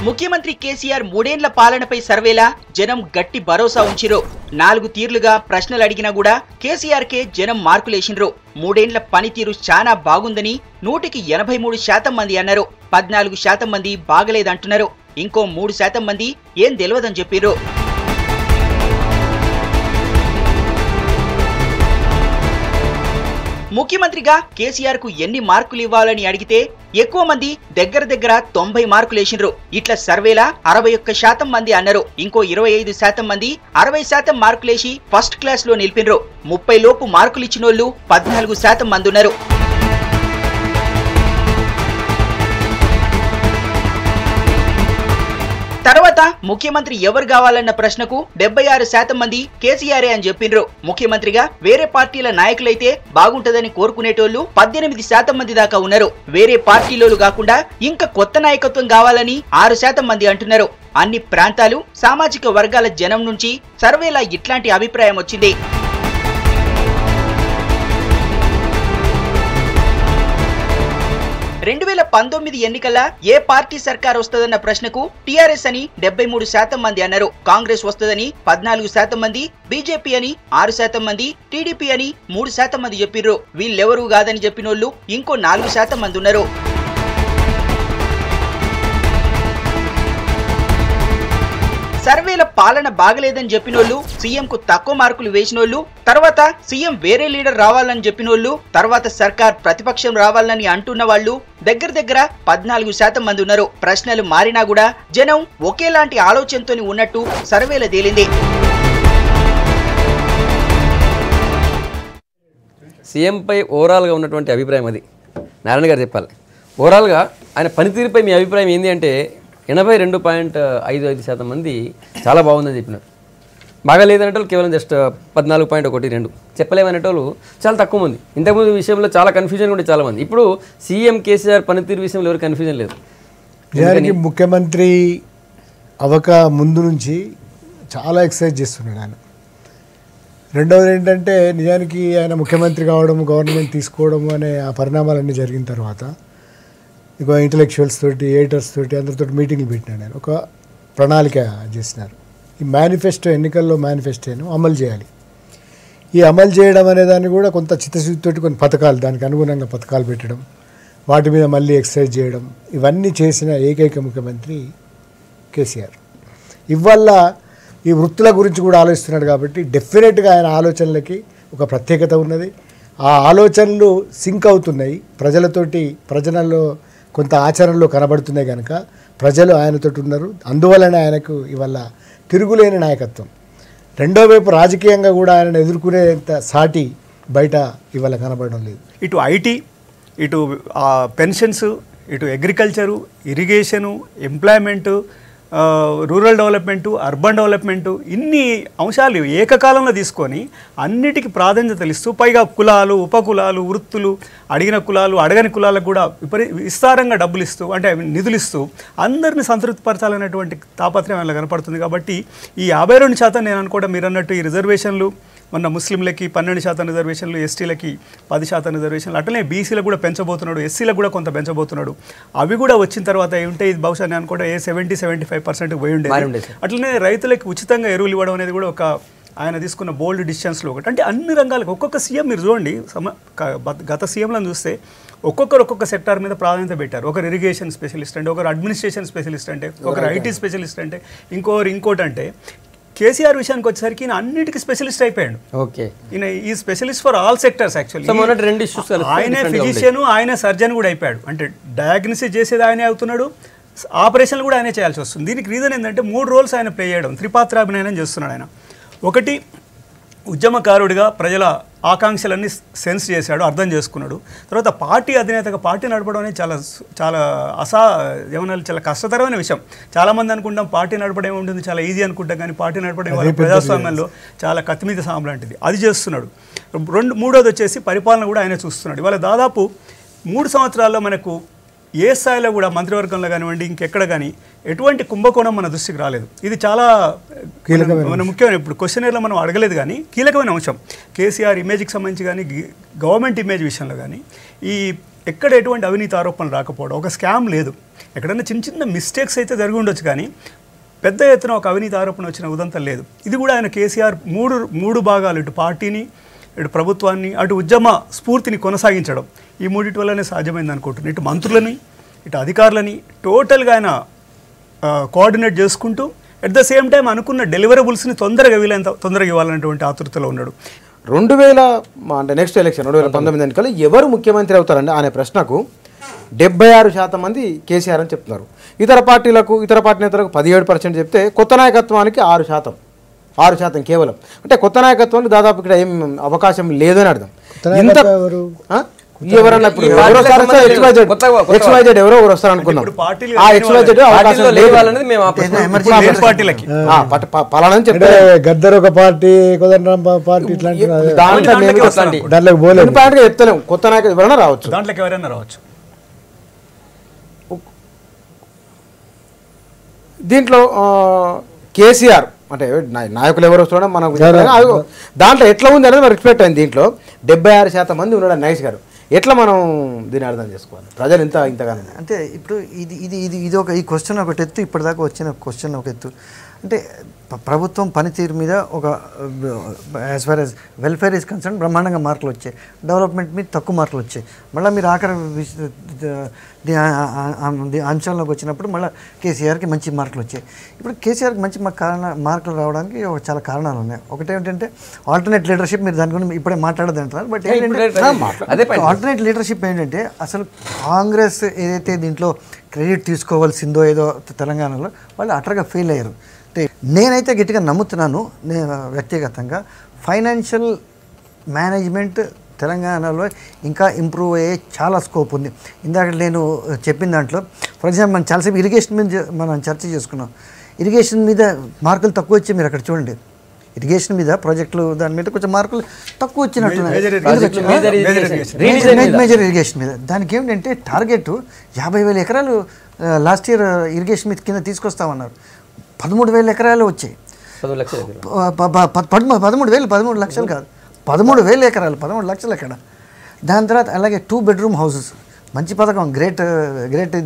ముఖ్యమంత్రి కేసీఆర్ 3 ఏళ్ల పాలనపై సర్వేలా జనం గట్టి భరోసా ఉంచిరో. 4 తీర్లుగా ప్రశ్నలు అడిగినా కూడా కేసీఆర్కే జనం మార్కులేసిండ్రు. 3 ఏళ్ల పనితీరు చాలా బాగుందని 100కి 83% మంది అన్నారు. 14% మంది బాగలేదంటున్నారు. ఇంకో 3% మంది ఏం తెలియదని చెప్పిర్రు. ముఖ్యమంత్రిగా కేసీఆర్ కు ఎన్ని మార్కులు ఇవ్వాలని అడిగితే ఎక్కువ మంది దగ్గర 90 మార్కులేసిండ్రు. ఇట్లా సర్వేలా 61% మంది అన్నారు. ఇంకో 25% మంది 60% మార్కులేసి ఫస్ట్ క్లాస్ లో నిలిపినరు. 30 లోపు మార్కులు ఇచ్చినోళ్లు 14% మంది ఉన్నారు. తర్వాత ముఖ్యమంత్రి ఎవరు కావాలన్న ప్రశ్నకు 76% మంది కేసీఆర్ అని చెప్పిండ్రు. ముఖ్యమంత్రిగా వేరే పార్టీల నాయకులైతే బాగుంటదని కోరుకునేటోళ్లు 18% మంది దాకా ఉన్నారు. వేరే పార్టీలోలు కాకుండా ఇంకా కొత్త నాయకత్వం కావాలని 6% మంది అంటున్నారు. అన్ని ప్రాంతాలు, సామాజిక వర్గాల జనం నుంచి సర్వేలా ఇట్లాంటి అభిప్రాయం వచ్చింది. 2019 ఎన్నికల్లో ఏ పార్టీ సర్కార్ వస్తదన్న ప్రశ్నకు టీఆర్ఎస్ అని 73% మంది అన్నారు. కాంగ్రెస్ వస్తదని 14% మంది, బీజేపీ అని 6% మంది, టీడీపీ అని 3% మంది చెప్పిర్రు. వీళ్ళెవరూ కాదని చెప్పినోళ్లు ఇంకో 4% మంది ఉన్నారు. సర్వేల పాలన బాగలేదని చెప్పినోళ్లు, సీఎంకు తక్కువ మార్కులు వేసినోళ్లు, తర్వాత సీఎం వేరే లీడర్ రావాలని చెప్పినోళ్లు, తర్వాత సర్కార్ ప్రతిపక్షం రావాలని అంటున్న వాళ్ళు దగ్గర 14% మంది ఉన్నారు. ప్రశ్నలు మారినా కూడా జనం ఒకేలాంటి ఆలోచనతోని ఉన్నట్టు సర్వేల తేలింది. సీఎంపై ఓవరాల్గా ఉన్నటువంటి అభిప్రాయం అది నారాయణ గారు చెప్పాలి. ఓవరాల్గా ఆయన పనితీరుపై మీ అభిప్రాయం ఏంటి అంటే 82.55% మంది చాలా బాగుందని చెప్పినారు. బాగా లేదనేటోళ్ళు కేవలం జస్ట్ 14.12 చెప్పలేమనేటోళ్ళు చాలా తక్కువ మంది. ఇంతకుముందు విషయంలో చాలా కన్ఫ్యూజన్ కూడా చాలా మంది. ఇప్పుడు సీఎం కేసీఆర్ పనితీరు విషయంలో ఎవరు కన్ఫ్యూజన్ లేదు. నిజానికి ముఖ్యమంత్రి ముందు నుంచి చాలా ఎక్సర్సైజ్ చేస్తున్నాడు ఆయన. రెండవది ఏంటంటే నిజానికి ఆయన ముఖ్యమంత్రి కావడం, గవర్నమెంట్ తీసుకోవడం అనే ఆ పరిణామాలన్నీ జరిగిన తర్వాత ఇక ఇంటలెక్చువల్స్ తోటి, ఎడిటర్స్ తోటి అందరితో మీటింగ్లు పెట్టినాడు ఆయన. ఒక ప్రణాళిక చేసినారు. ఈ మేనిఫెస్టో, ఎన్నికల్లో మేనిఫెస్టోను అమలు చేయాలి. ఈ అమలు చేయడం అనే దాన్ని కూడా కొంత చిత్తశుద్ధితోటి కొన్ని పథకాలు, దానికి అనుగుణంగా పథకాలు పెట్టడం, వాటి మీద మళ్ళీ ఎక్సర్సైజ్ చేయడం, ఇవన్నీ చేసిన ఏకైక ముఖ్యమంత్రి కేసీఆర్. ఇవల్ల ఈ వృత్తుల గురించి కూడా ఆలోచిస్తున్నాడు కాబట్టి డెఫినెట్గా ఆయన ఆలోచనలకి ఒక ప్రత్యేకత ఉన్నది. ఆ ఆలోచనలు సింక్ అవుతున్నాయి ప్రజలతోటి, ప్రజలలో కొంత ఆచరణలో కనబడుతున్నాయి కనుక ప్రజలు ఆయనతో ఉన్నారు. అందువలన ఆయనకు ఇవాళ తిరుగులేని నాయకత్వం. రెండో వైపు రాజకీయంగా కూడా ఆయనను ఎదుర్కొనేంత సాటి బయట ఇవాళ కనబడడం లేదు. ఇటు ఐటీ, ఇటు పెన్షన్స్, ఇటు agriculture, irrigation, employment, rural development, urban development, ఇన్ని అంశాలు ఏకకాలంలో తీసుకొని అన్నిటికీ ప్రాధాన్యతలు ఇస్తూ పైగా కులాలు, ఉపకులాలు, వృత్తులు, అడిగిన కులాలు, అడగని కులాలకు కూడా విస్తారంగా డబ్బులు ఇస్తూ అంటే నిధులు ఇస్తూ అందరినీ సంతృప్తిపరచాలనేటువంటి తాపత్రయం అలా కనపడుతుంది. కాబట్టి ఈ 52% నేను అనుకోవడం మీరు అన్నట్టు ఈ రిజర్వేషన్లు మొన్న ముస్లింలకి 12% రిజర్వేషన్లు, ఎస్టీలకి 10% రిజర్వేషన్లు, అట్లనే బీసీలకు కూడా పెంచబోతున్నాడు, ఎస్సీలకు కూడా కొంత పెంచబోతున్నాడు. అవి కూడా వచ్చిన తర్వాత ఏముంటే ఇది బహుశా నేను అనుకుంటే 70-75% పోయి ఉండేది. అట్లనే రైతులకి ఉచితంగా ఎరువులు ఇవ్వడం అనేది కూడా ఒక ఆయన తీసుకున్న బోల్డ్ డిసిషన్స్లో ఒకటి. అంటే అన్ని రంగాలకు ఒక్కొక్క సీఎం మీరు చూడండి, గత సీఎంలను చూస్తే ఒక్కొక్కరు ఒక్కొక్క సెక్టార్ మీద ప్రాధాన్యత పెట్టారు. ఒకరు ఇరిగేషన్ స్పెషలిస్ట్ అంటే, ఒకరు అడ్మినిస్ట్రేషన్ స్పెషలిస్ట్ అంటే, ఒకరు ఐటీ స్పెషలిస్ట్ అంటే, ఇంకోటి అంటే కేసీఆర్ విషయానికి వచ్చేసరికి ఈయన అన్నిటికీ స్పెషలిస్ట్ అయిపోయాడు. ఓకే, ఈయన ఈ specialist for all sectors. Actually ఆయనే ఫిజిషియన్, ఆయన సర్జన్ కూడా అయిపోయాడు. అంటే డయాగ్నోసిస్ చేసేది ఆయనే అవుతున్నాడు, ఆపరేషన్లు కూడా ఆయనే చేయాల్సి వస్తుంది. దీనికి రీజన్ ఏంటంటే 3 రోల్స్ ఆయన ప్లే చేయడం, త్రిపాత్రాభినయం చేస్తున్నాడు ఆయన. ఒకటి ఉద్యమకారుడిగా ప్రజల ఆకాంక్షలన్నీ సెన్స్ చేశాడు, అర్థం చేసుకున్నాడు. తర్వాత పార్టీ అధినేతగా పార్టీ నడపడం అనేది చాలా ఏమన్నా చాలా కష్టతరమైన విషయం. చాలామంది అనుకుంటాం పార్టీ నడపడం ఏముంటుంది, చాలా ఈజీ అనుకుంటాం, కానీ పార్టీ నడపడం వాళ్ళ ప్రజాస్వామ్యంలో చాలా కత్తిమీద సాంబు లాంటిది. అది చేస్తున్నాడు. మూడోది వచ్చేసి పరిపాలన కూడా ఆయన చూస్తున్నాడు. ఇవాళ దాదాపు 3 సంవత్సరాల్లో మనకు ఏ స్థాయిలో కూడా మంత్రివర్గంలో కానివ్వండి ఇంకెక్కడ కానీ ఎటువంటి కుంభకోణం మన దృష్టికి రాలేదు. ఇది చాలా మన ముఖ్యమైన, ఇప్పుడు క్వశ్చనర్లో మనం అడగలేదు కానీ కీలకమైన అంశం. కేసీఆర్ ఇమేజ్కి సంబంధించి కానీ గవర్నమెంట్ ఇమేజ్ విషయంలో కానీ ఈ ఎక్కడ ఎటువంటి అవినీతి ఆరోపణలు రాకపోవడం, ఒక స్కామ్ లేదు. ఎక్కడైనా చిన్న చిన్న మిస్టేక్స్ అయితే జరిగి ఉండొచ్చు కానీ పెద్ద ఎత్తున ఒక అవినీతి ఆరోపణ వచ్చిన ఉదంతం లేదు. ఇది కూడా ఆయన కేసీఆర్ మూడు భాగాలు, ఇటు పార్టీని, ఇటు ప్రభుత్వాన్ని, అటు ఉద్యమ స్ఫూర్తిని కొనసాగించడం, ఈ మూడింటి వల్లనే సాధ్యమైంది అనుకుంటున్నాను. ఇటు మంత్రులని, ఇటు అధికారులని టోటల్గా ఆయన కోఆర్డినేట్ చేసుకుంటూ అట్ ద సేమ్ టైం అనుకున్న డెలివరబుల్స్ని తొందరగా ఇవ్వాలనేటువంటి ఆతృతలో ఉన్నాడు. 2000 అంటే నెక్స్ట్ ఎలక్షన్ 2019 ఎన్నికల్లో ఎవరు ముఖ్యమంత్రి అవుతారండి అనే ప్రశ్నకు 76% మంది కేసీఆర్ అని చెప్తున్నారు. ఇతర పార్టీ నేతలకు 17% చెప్తే కొత్త నాయకత్వానికి 6% కేవలం. అంటే కొత్త నాయకత్వానికి దాదాపు ఇక్కడ ఏం అవకాశం లేదని అర్థం. ఇంత ఎవరన్నా ఇప్పుడు XYZ ఎవరో వస్తారు అనుకున్నాం, ఆ XYZ గద్దర్ ఒక పార్టీ, కోదండరాం పార్టీ ఇట్లాంటి దాంట్లో చెప్తలేము. కొత్త నాయకులు ఎవరైనా రావచ్చు, దాంట్లోకి ఎవరైనా రావచ్చు. దీంట్లో కేసీఆర్ అంటే నాయకులు ఎవరు వస్తున్నాడో మనకు దాంట్లో ఎట్లా ఉంది అనేది ఎక్స్పెక్ట్ అయింది. దీంట్లో 76% మంది ఉన్నాడు నైస్ గారు. ఎట్లా మనం దీన్ని అర్థం చేసుకోవాలి, ప్రజలు ఇంతగానే అంటే ఇప్పుడు ఇది ఒక ఈ క్వశ్చన్ ఒకటి ఎత్తు, ఇప్పటిదాకా వచ్చిన క్వశ్చన్ ఒక ఎత్తు. అంటే ప్రభుత్వం పనితీరు మీద ఒక as far as welfare is concern బ్రహ్మాండంగా మార్కులు వచ్చాయి, డెవలప్మెంట్ మీద తక్కువ మార్కులు వచ్చాయి. మళ్ళీ మీరు ఆఖరి అంశంలోకి వచ్చినప్పుడు మళ్ళీ కేసీఆర్కి మంచి మార్కులు వచ్చాయి. ఇప్పుడు కేసీఆర్కి మంచి మార్కులు రావడానికి చాలా కారణాలు ఉన్నాయి. ఒకటి ఏంటంటే ఆల్టర్నేట్ లీడర్షిప్, మీరు దాని గురించి ఇప్పుడే మాట్లాడదు అంటున్నారు. బట్ ఏంటంటే ఆల్టర్నేట్ లీడర్షిప్ ఏంటంటే అసలు కాంగ్రెస్ ఏదైతే దీంట్లో క్రెడిట్ తీసుకోవాల్సిందో ఏదో తెలంగాణలో వాళ్ళు అటర్గా ఫెయిల్ అయ్యారు. నేనైతే గట్టిగా నమ్ముతున్నాను, నేను వ్యక్తిగతంగా ఫైనాన్షియల్ మేనేజ్మెంట్ తెలంగాణలో ఇంకా ఇంప్రూవ్ అయ్యే చాలా స్కోప్ ఉంది. ఇందాక నేను చెప్పిన దాంట్లో ఫర్ ఎగ్జాంపుల్ మనం చాలాసేపు ఇరిగేషన్ మీద మనం చర్చ చేసుకున్నాం. ఇరిగేషన్ మీద మార్కులు తక్కువ వచ్చి మీరు అక్కడ చూడండి, ఇరిగేషన్ మీద ప్రాజెక్టులు దాని మీద కొంచెం మార్కులు తక్కువ వచ్చినట్టున్నాయి. మేజర్ ఇరిగేషన్ మీద దానికి ఏమిటంటే టార్గెట్ 50,000 ఎకరాలు లాస్ట్ ఇయర్ ఇరిగేషన్ మీద కింద తీసుకొస్తామన్నారు. 13,000 ఎకరాలు వచ్చాయి. 13 లక్షలు కాదు, 13,000 ఎకరాలు, 13 లక్షలు ఎక్కడ. దాని తర్వాత అలాగే 2 బెడ్రూమ్ హౌసెస్, మంచి పథకం, గ్రేట్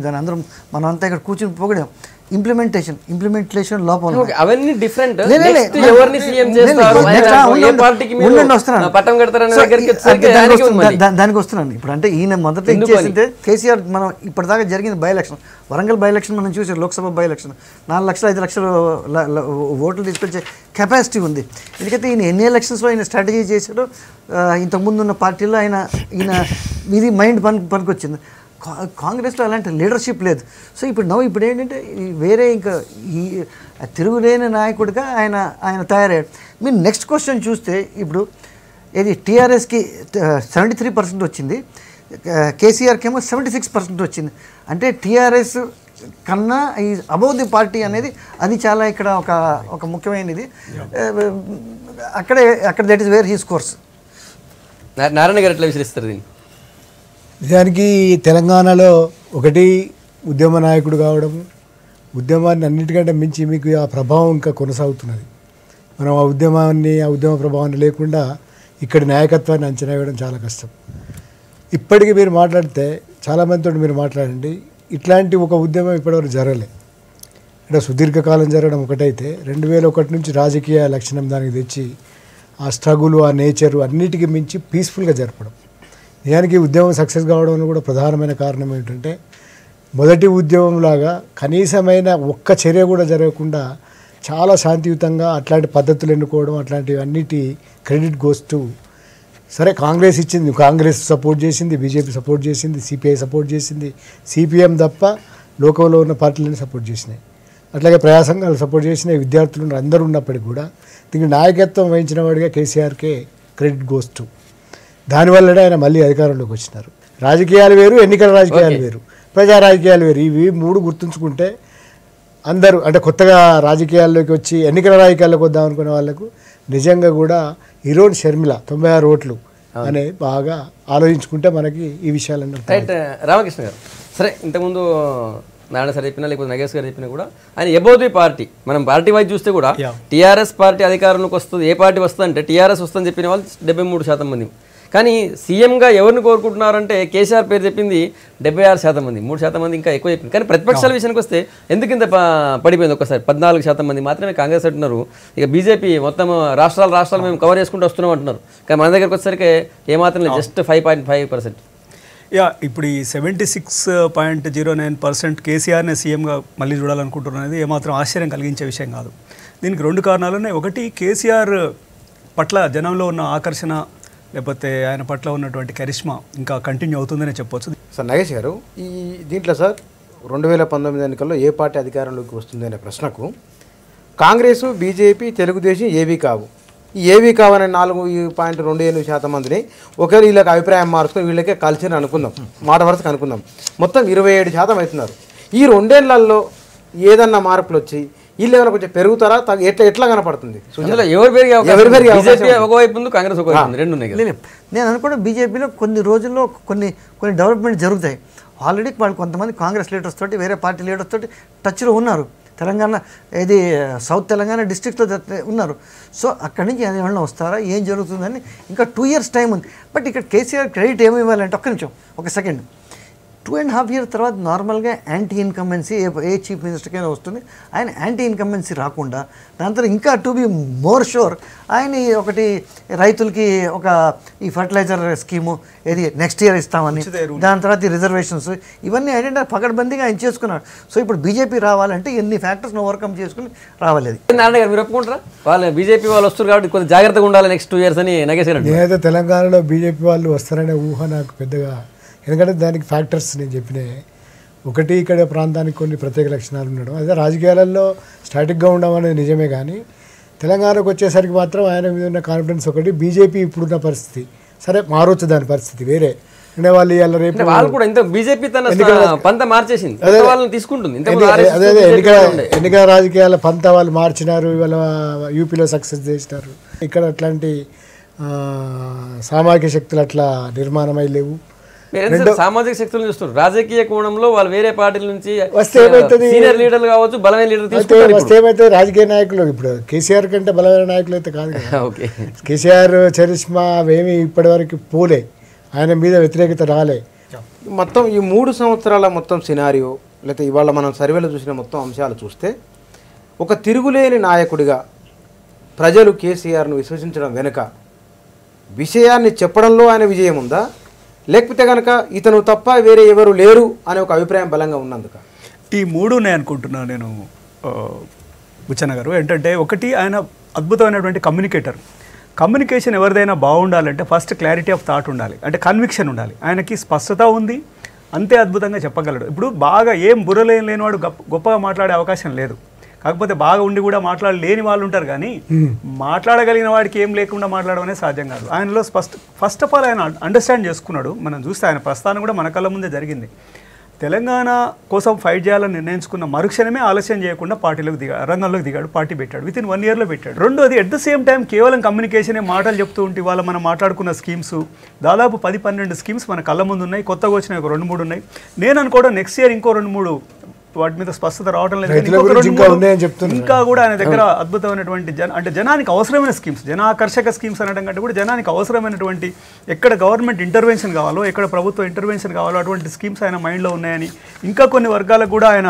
దాని అందరం మనం అంతా ఇక్కడ కూర్చుని పోగడాం. ఇంప్లిమెంటేషన్ లోపల అవన్నీ డిఫరెంట్. దానికి వస్తున్నాను ఇప్పుడు. అంటే ఈయన మొదట ఇచ్చేసింటే కేసీఆర్ మనం ఇప్పటిదాకా జరిగింది by election, Warangal by election మనం చూసారు, లోక్సభ బై ఎలక్షన్ 4 లక్షలు 5 లక్షలు ఓట్లు తీసుకొచ్చే కెపాసిటీ ఉంది. ఎందుకంటే ఈయన ఎన్ని ఎలక్షన్స్లో ఆయన స్ట్రాటజీ చేశాడో ఇంతకుముందు ఉన్న పార్టీలో ఈయన ఇది మైండ్ పనికొచ్చింది. కాంగ్రెస్లో అలాంటి లీడర్షిప్ లేదు. సో ఇప్పుడు ఏంటంటే వేరే ఇంకా ఈ తిరుగులేని నాయకుడిగా ఆయన తయారయ్యాడు. మీరు నెక్స్ట్ క్వశ్చన్ చూస్తే ఇప్పుడు ఇది టీఆర్ఎస్కి 73% వచ్చింది, కేసీఆర్కి ఏమో 76% వచ్చింది. అంటే టీఆర్ఎస్ కన్నా ఈ అబౌవ్ ది పార్టీ అనేది అది చాలా ఇక్కడ ఒక ముఖ్యమైనది. అక్కడ that is where he scores. Narayana గారు ఎట్లా విశ్లేషిస్తారు దీన్ని? నిజానికి తెలంగాణలో ఒకటి ఉద్యమ నాయకుడు కావడం, ఉద్యమాన్ని అన్నిటికంటే మించి మీకు ఆ ప్రభావం ఇంకా కొనసాగుతున్నది. మనం ఆ ఉద్యమ ప్రభావాన్ని లేకుండా ఇక్కడి నాయకత్వాన్ని అంచనా వేయడం చాలా కష్టం. ఇప్పటికీ మీరు మాట్లాడితే చాలామందితో మీరు మాట్లాడండి, ఇట్లాంటి ఒక ఉద్యమం ఇప్పటివరకు జరగలేదు. అంటే సుదీర్ఘకాలం జరగడం ఒకటైతే 2001 నుంచి రాజకీయ లక్షణం దానికి తెచ్చి ఆ స్ట్రగుల్, ఆ నేచరు అన్నిటికీ మించి పీస్ఫుల్గా జరపడం. నిజానికి ఉద్యమం సక్సెస్ కావడంలో కూడా ప్రధానమైన కారణం ఏంటంటే మొదటి ఉద్యమంలాగా కనీసమైన ఒక్క చర్య కూడా జరగకుండా చాలా శాంతియుతంగా అట్లాంటి పద్ధతులు ఎన్నుకోవడం, అట్లాంటివి అన్నిటి క్రెడిట్ గోస్ టు సరే కాంగ్రెస్ ఇచ్చింది, కాంగ్రెస్ సపోర్ట్ చేసింది, బీజేపీ సపోర్ట్ చేసింది, సిపిఐ సపోర్ట్ చేసింది, సిపిఎం తప్ప లోకంలో ఉన్న పార్టీలను సపోర్ట్ చేసినాయి, అట్లాగే ప్రజా సంఘాలు సపోర్ట్ చేసినాయి, విద్యార్థులు అందరూ ఉన్నప్పటికీ కూడా దీనికి నాయకత్వం వహించిన వాడిగా కేసీఆర్కే క్రెడిట్ గోస్ టు. దానివల్లనే ఆయన మళ్ళీ అధికారంలోకి వచ్చినారు. రాజకీయాలు వేరు, ఎన్నికల రాజకీయాలు వేరు, ప్రజా రాజకీయాలు వేరు. ఇవి మూడు గుర్తుంచుకుంటే అందరూ అంటే కొత్తగా రాజకీయాల్లోకి వచ్చి ఎన్నికల రాజకీయాల్లోకి వద్దాం అనుకునే వాళ్ళకు నిజంగా కూడా ఈరోజు షర్మిల 96 ఓట్లు అనే బాగా ఆలోచించుకుంటే మనకి ఈ విషయాలన్నీ రైట్. రామకృష్ణ గారు, సరే ఇంతకుముందు నారాయణ సార్ చెప్పినా లేకపోతే నగేష్ గారు చెప్పినా కూడా ఆయన అబౌవ్ ది పార్టీ, మనం పార్టీ వైజ్ చూస్తే కూడా టీఆర్ఎస్ పార్టీ అధికారంలోకి వస్తుంది, ఏ పార్టీ వస్తుందంటే టీఆర్ఎస్ వస్తుందని చెప్పిన వాళ్ళు 73% మంది. కానీ సీఎంగా ఎవరిని కోరుకుంటున్నారంటే కేసీఆర్ పేరు చెప్పింది 76% మంది, 3% మంది ఇంకా ఎక్కువ చెప్పింది. కానీ ప్రతిపక్షాల విషయానికి వస్తే ఎందుకు ఇంత పడిపోయింది? ఒక్కసారి 14% మంది మాత్రమే కాంగ్రెస్ అంటున్నారు. ఇక బీజేపీ మొత్తం రాష్ట్రాలు మేము కవర్ చేసుకుంటూ వస్తున్నాం అంటున్నారు. కానీ మన దగ్గరకు వచ్చేసరికి ఏమాత్రం లేదు, జస్ట్ 5.5%. ఇప్పుడు ఈ 76.09% కేసీఆర్నే సీఎంగా మళ్ళీ చూడాలనుకుంటున్నది ఏమాత్రం ఆశ్చర్యం కలిగించే విషయం కాదు. దీనికి 2 కారణాలు ఉన్నాయి. ఒకటి, కేసీఆర్ పట్ల జనంలో ఉన్న ఆకర్షణ లేకపోతే ఆయన పట్ల ఉన్నటువంటి కరిష్మా ఇంకా కంటిన్యూ అవుతుందనే చెప్పొచ్చు. సార్ నగేష్ గారు, ఈ దీంట్లో సార్ 2019 ఎన్నికల్లో ఏ పార్టీ అధికారంలోకి వస్తుంది అనే ప్రశ్నకు కాంగ్రెస్, బీజేపీ, తెలుగుదేశం ఏవీ కావు, ఈ ఏవీ కావనే 4.28% మందిని ఒకవేళ వీళ్ళకి అభిప్రాయం మార్చుకొని వీళ్ళకే కలిసి అనుకుందాం, మాట వరుసకు అనుకుందాం, మొత్తం 27% అవుతున్నారు. ఈ 2 ఏళ్లలో ఏదన్నా మార్పులు వచ్చి వీళ్ళు ఏమైనా కొంచెం పెరుగుతారా, ఎట్లా కనపడుతుంది? నేను అనుకోవడం బీజేపీలో కొన్ని రోజుల్లో కొన్ని డెవలప్మెంట్ జరుగుతాయి. ఆల్రెడీ వాళ్ళు కొంతమంది కాంగ్రెస్ లీడర్స్ తోటి, వేరే పార్టీ లీడర్స్ తోటి టచ్లో ఉన్నారు. తెలంగాణ ఇది సౌత్ తెలంగాణ డిస్ట్రిక్ట్లో ఉన్నారు. సో అక్కడి నుంచి ఏమైనా వస్తారా, ఏం జరుగుతుందని ఇంకా 2 years టైం ఉంది. బట్ ఇక్కడ కేసీఆర్ క్రెడిట్ ఏమి ఇవ్వాలంటే ఒక్క నిమిషం, ఒక సెకండ్, 2.5 years తర్వాత నార్మల్గా యాంటీ ఇన్కంబెన్సీ ఏ చీఫ్ మినిస్టర్కైనా వస్తుంది. ఆయన యాంటీ ఇన్కంబెన్సీ రాకుండా దాని తర్వాత ఇంకా టు బి మోర్ షూర్ ఆయన ఒకటి రైతులకి ఒక ఈ ఫర్టిలైజర్ స్కీము ఏది నెక్స్ట్ ఇయర్ ఇస్తామని, దాని తర్వాత ఈ రిజర్వేషన్స్ ఇవన్నీ ఏంటంటే పకడ్బందీగా ఆయన చేసుకున్నాడు. సో ఇప్పుడు బీజేపీ రావాలంటే ఎన్ని ఫ్యాక్టర్స్ని ఓవర్కమ్ చేసుకుని రావాలి. నారాయణ గారు మీరు ఒప్పుకుంటారా? వాళ్ళు బీజేపీ వాళ్ళు వస్తారు కాబట్టి కొంచెం జాగ్రత్తగా ఉండాలి నెక్స్ట్ 2 years అని నగేష్ గారు. నేనైతే తెలంగాణలో బీజేపీ వాళ్ళు వస్తారనే ఊహ నాకు పెద్దగా, ఎందుకంటే దానికి ఫ్యాక్టర్స్ నేను చెప్పినాయి. ఒకటి, ఇక్కడ ప్రాంతానికి కొన్ని ప్రత్యేక లక్షణాలు ఉండడం, అదే రాజకీయాలలో స్టాటిక్గా ఉండడం అనేది నిజమే. కానీ తెలంగాణకు వచ్చేసరికి మాత్రం ఆయన మీద ఉన్న కాన్ఫిడెన్స్ ఒకటి. బీజేపీ ఇప్పుడున్న పరిస్థితి సరే మారొచ్చు, దాని పరిస్థితి వేరే. అంటే వాళ్ళు ఇవాళ రేపు వాళ్ళు కూడా ఇంత బీజేపీ పంత మార్చేసింది, తీసుకుంటుంది. అదే ఎన్నికల రాజకీయాల పంత వాళ్ళు మార్చినారు, ఇవాళ యూపీలో సక్సెస్ చేసినారు. ఇక్కడ అట్లాంటి సామాజిక శక్తులు అట్లా నిర్మాణమై లేవు. సామాజిక శక్తులను చూస్తారు రాజకీయ కోణంలో, వాళ్ళు వేరే పార్టీల నుంచి సీనియర్ లీడర్లు కావచ్చు, బలమైన లీడర్ వస్తే ఏమైతే రాజకీయ నాయకులు ఇప్పుడు కేసీఆర్ కంటే బలమైన నాయకులు అయితే కాదు. కేసీఆర్ చరిష్మా అవేమి ఇప్పటి వరకు పోలే, ఆయన మీద వ్యతిరేకత రాలే. మొత్తం ఈ 3 సంవత్సరాల మొత్తం సినారియో లేకపోతే ఇవాళ మనం సర్వేలో చూసిన మొత్తం అంశాలు చూస్తే ఒక తిరుగులేని నాయకుడిగా ప్రజలు కేసీఆర్ను విశ్వసించడం వెనుక విషయాన్ని చెప్పడంలో ఆయన విజయం ఉందా, లేకపోతే కనుక ఇతను తప్ప వేరే ఎవరు లేరు అనే ఒక అభిప్రాయం బలంగా ఉన్నందుక? ఈ 3 నేను అనుకుంటున్నాను నేను బుచ్చన్న గారు. ఏంటంటే ఒకటి, ఆయన అద్భుతమైనటువంటి కమ్యూనికేషన్ ఎవరిదైనా బాగుండాలంటే ఫస్ట్ క్లారిటీ ఆఫ్ థాట్ ఉండాలి, అంటే కన్విక్షన్ ఉండాలి. ఆయనకి స్పష్టత ఉంది, అంతే అద్భుతంగా చెప్పగలడు. ఇప్పుడు బాగా ఏం బుర్రలేనివాడు గొప్పగా మాట్లాడే అవకాశం లేదు. కాకపోతే బాగా ఉండి కూడా మాట్లాడలేని వాళ్ళు ఉంటారు, కానీ మాట్లాడగలిగిన వాడికి ఏం లేకుండా మాట్లాడడం అనేది సాధ్యం కాదు. ఆయనలో ఫస్ట్ ఆఫ్ ఆల్ ఆయన అండర్స్టాండ్ చేసుకున్నాడు. మనం చూస్తే ఆయన ప్రస్థానం కూడా మన కళ్ళ ముందే జరిగింది. తెలంగాణ కోసం ఫైట్ చేయాలని నిర్ణయించుకున్న మరుక్షణమే ఆలస్యం చేయకుండా రంగంలోకి దిగాడు, పార్టీ పెట్టాడు. విత్ ఇన్ 1 yearలో పెట్టాడు. రెండోది అట్ ద సేమ్ టైం కేవలం కమ్యూనికేషనే మాటలు చెప్తూ ఉంటే ఇవాళ మనం మాట్లాడుకున్న స్కీమ్స్ దాదాపు 10-12 స్కీమ్స్ మన కళ్ళ ముందు ఉన్నాయి. కొత్తగా వచ్చిన 2-3 ఉన్నాయి. నేను అనుకోవడం నెక్స్ట్ ఇయర్ ఇంకో 2-3 వాటి మీద స్పష్టత రావడం లేదు. ఇంకా కూడా ఆయన దగ్గర అద్భుతమైనటువంటి అంటే జనానికి అవసరమైన స్కీమ్స్, జనాకర్షక స్కీమ్స్ అనడం కంటే కూడా జనానికి అవసరమైనటువంటి ఎక్కడ గవర్నమెంట్ ఇంటర్వెన్షన్ కావాలో, ఎక్కడ ప్రభుత్వ ఇంటర్వెన్షన్ కావాలో అటువంటి స్కీమ్స్ ఆయన మైండ్లో ఉన్నాయని, ఇంకా కొన్ని వర్గాలకు కూడా ఆయన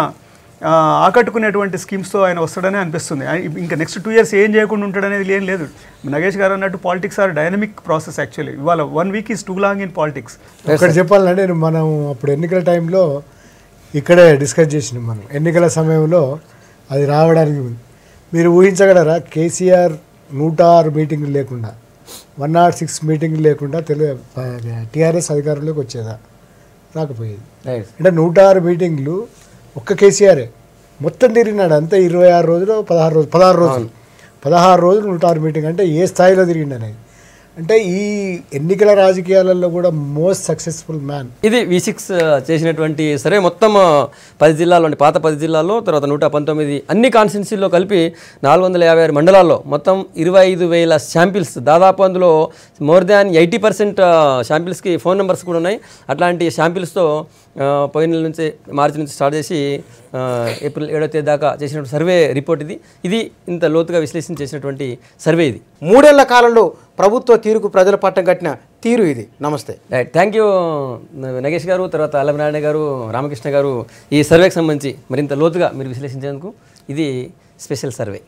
ఆకట్టుకునేటువంటి స్కీమ్స్తో ఆయన వస్తాడని అనిపిస్తుంది. ఇంకా నెక్స్ట్ 2 years ఏం చేయకుండా ఉంటాడనేది ఏం లేదు. నగేష్ గారు అన్నట్టు politics are dynamic process. Actually ఇవాళ 1 week is too long in politics. ఇక్కడ చెప్పాలంటే మనం అప్పుడు ఎన్నికల టైంలో ఇక్కడే డిస్కస్ చేసినాం. మనం ఎన్నికల సమయంలో అది రావడానికి మీరు ఊహించగలరా? కేసీఆర్ 106 మీటింగ్లు లేకుండా 106 మీటింగ్లు లేకుండా టీఆర్ఎస్ అధికారంలోకి వచ్చేదా? రాకపోయేది. అంటే 106 మీటింగ్లు ఒక్క కేసీఆరే మొత్తం తిరిగినాడు. అంతే 26 రోజులు 16 రోజులు 106 మీటింగ్ అంటే ఏ స్థాయిలో తిరిగిండు అనేది. అంటే ఈ ఎన్నికల రాజకీయాలలో కూడా మోస్ట్ సక్సెస్ఫుల్ మ్యాన్. ఇది V6 చేసినటువంటి సరే మొత్తం 10 జిల్లాల్లోని పాత 10 జిల్లాల్లో తర్వాత 119 అన్ని కాన్స్టిట్యున్సీల్లో కలిపి 456 మండలాల్లో మొత్తం 25,000 శాంపిల్స్, దాదాపు అందులో మోర్ దాన్ 80% శాంపిల్స్కి ఫోన్ నెంబర్స్ కూడా ఉన్నాయి. అట్లాంటి శాంపిల్స్తో పోయిన నుంచి మార్చి నుంచి స్టార్ట్ చేసి ఏప్రిల్ 7వ తేదీ దాకా చేసినటువంటి సర్వే రిపోర్ట్ ఇది ఇంత లోతుగా విశ్లేషణ చేసినటువంటి సర్వే ఇది. 3 ఏళ్ల కాలంలో ప్రభుత్వ తీరుకు ప్రజల పట్టం కట్టిన తీరు ఇది. నమస్తే. రైట్, థ్యాంక్ యూ నగేష్ గారు, తర్వాత అల్లమనారాయణ గారు, రామకృష్ణ గారు ఈ సర్వేకి సంబంధించి మరింత లోతుగా మీరు విశ్లేషించేందుకు. ఇది స్పెషల్ సర్వే.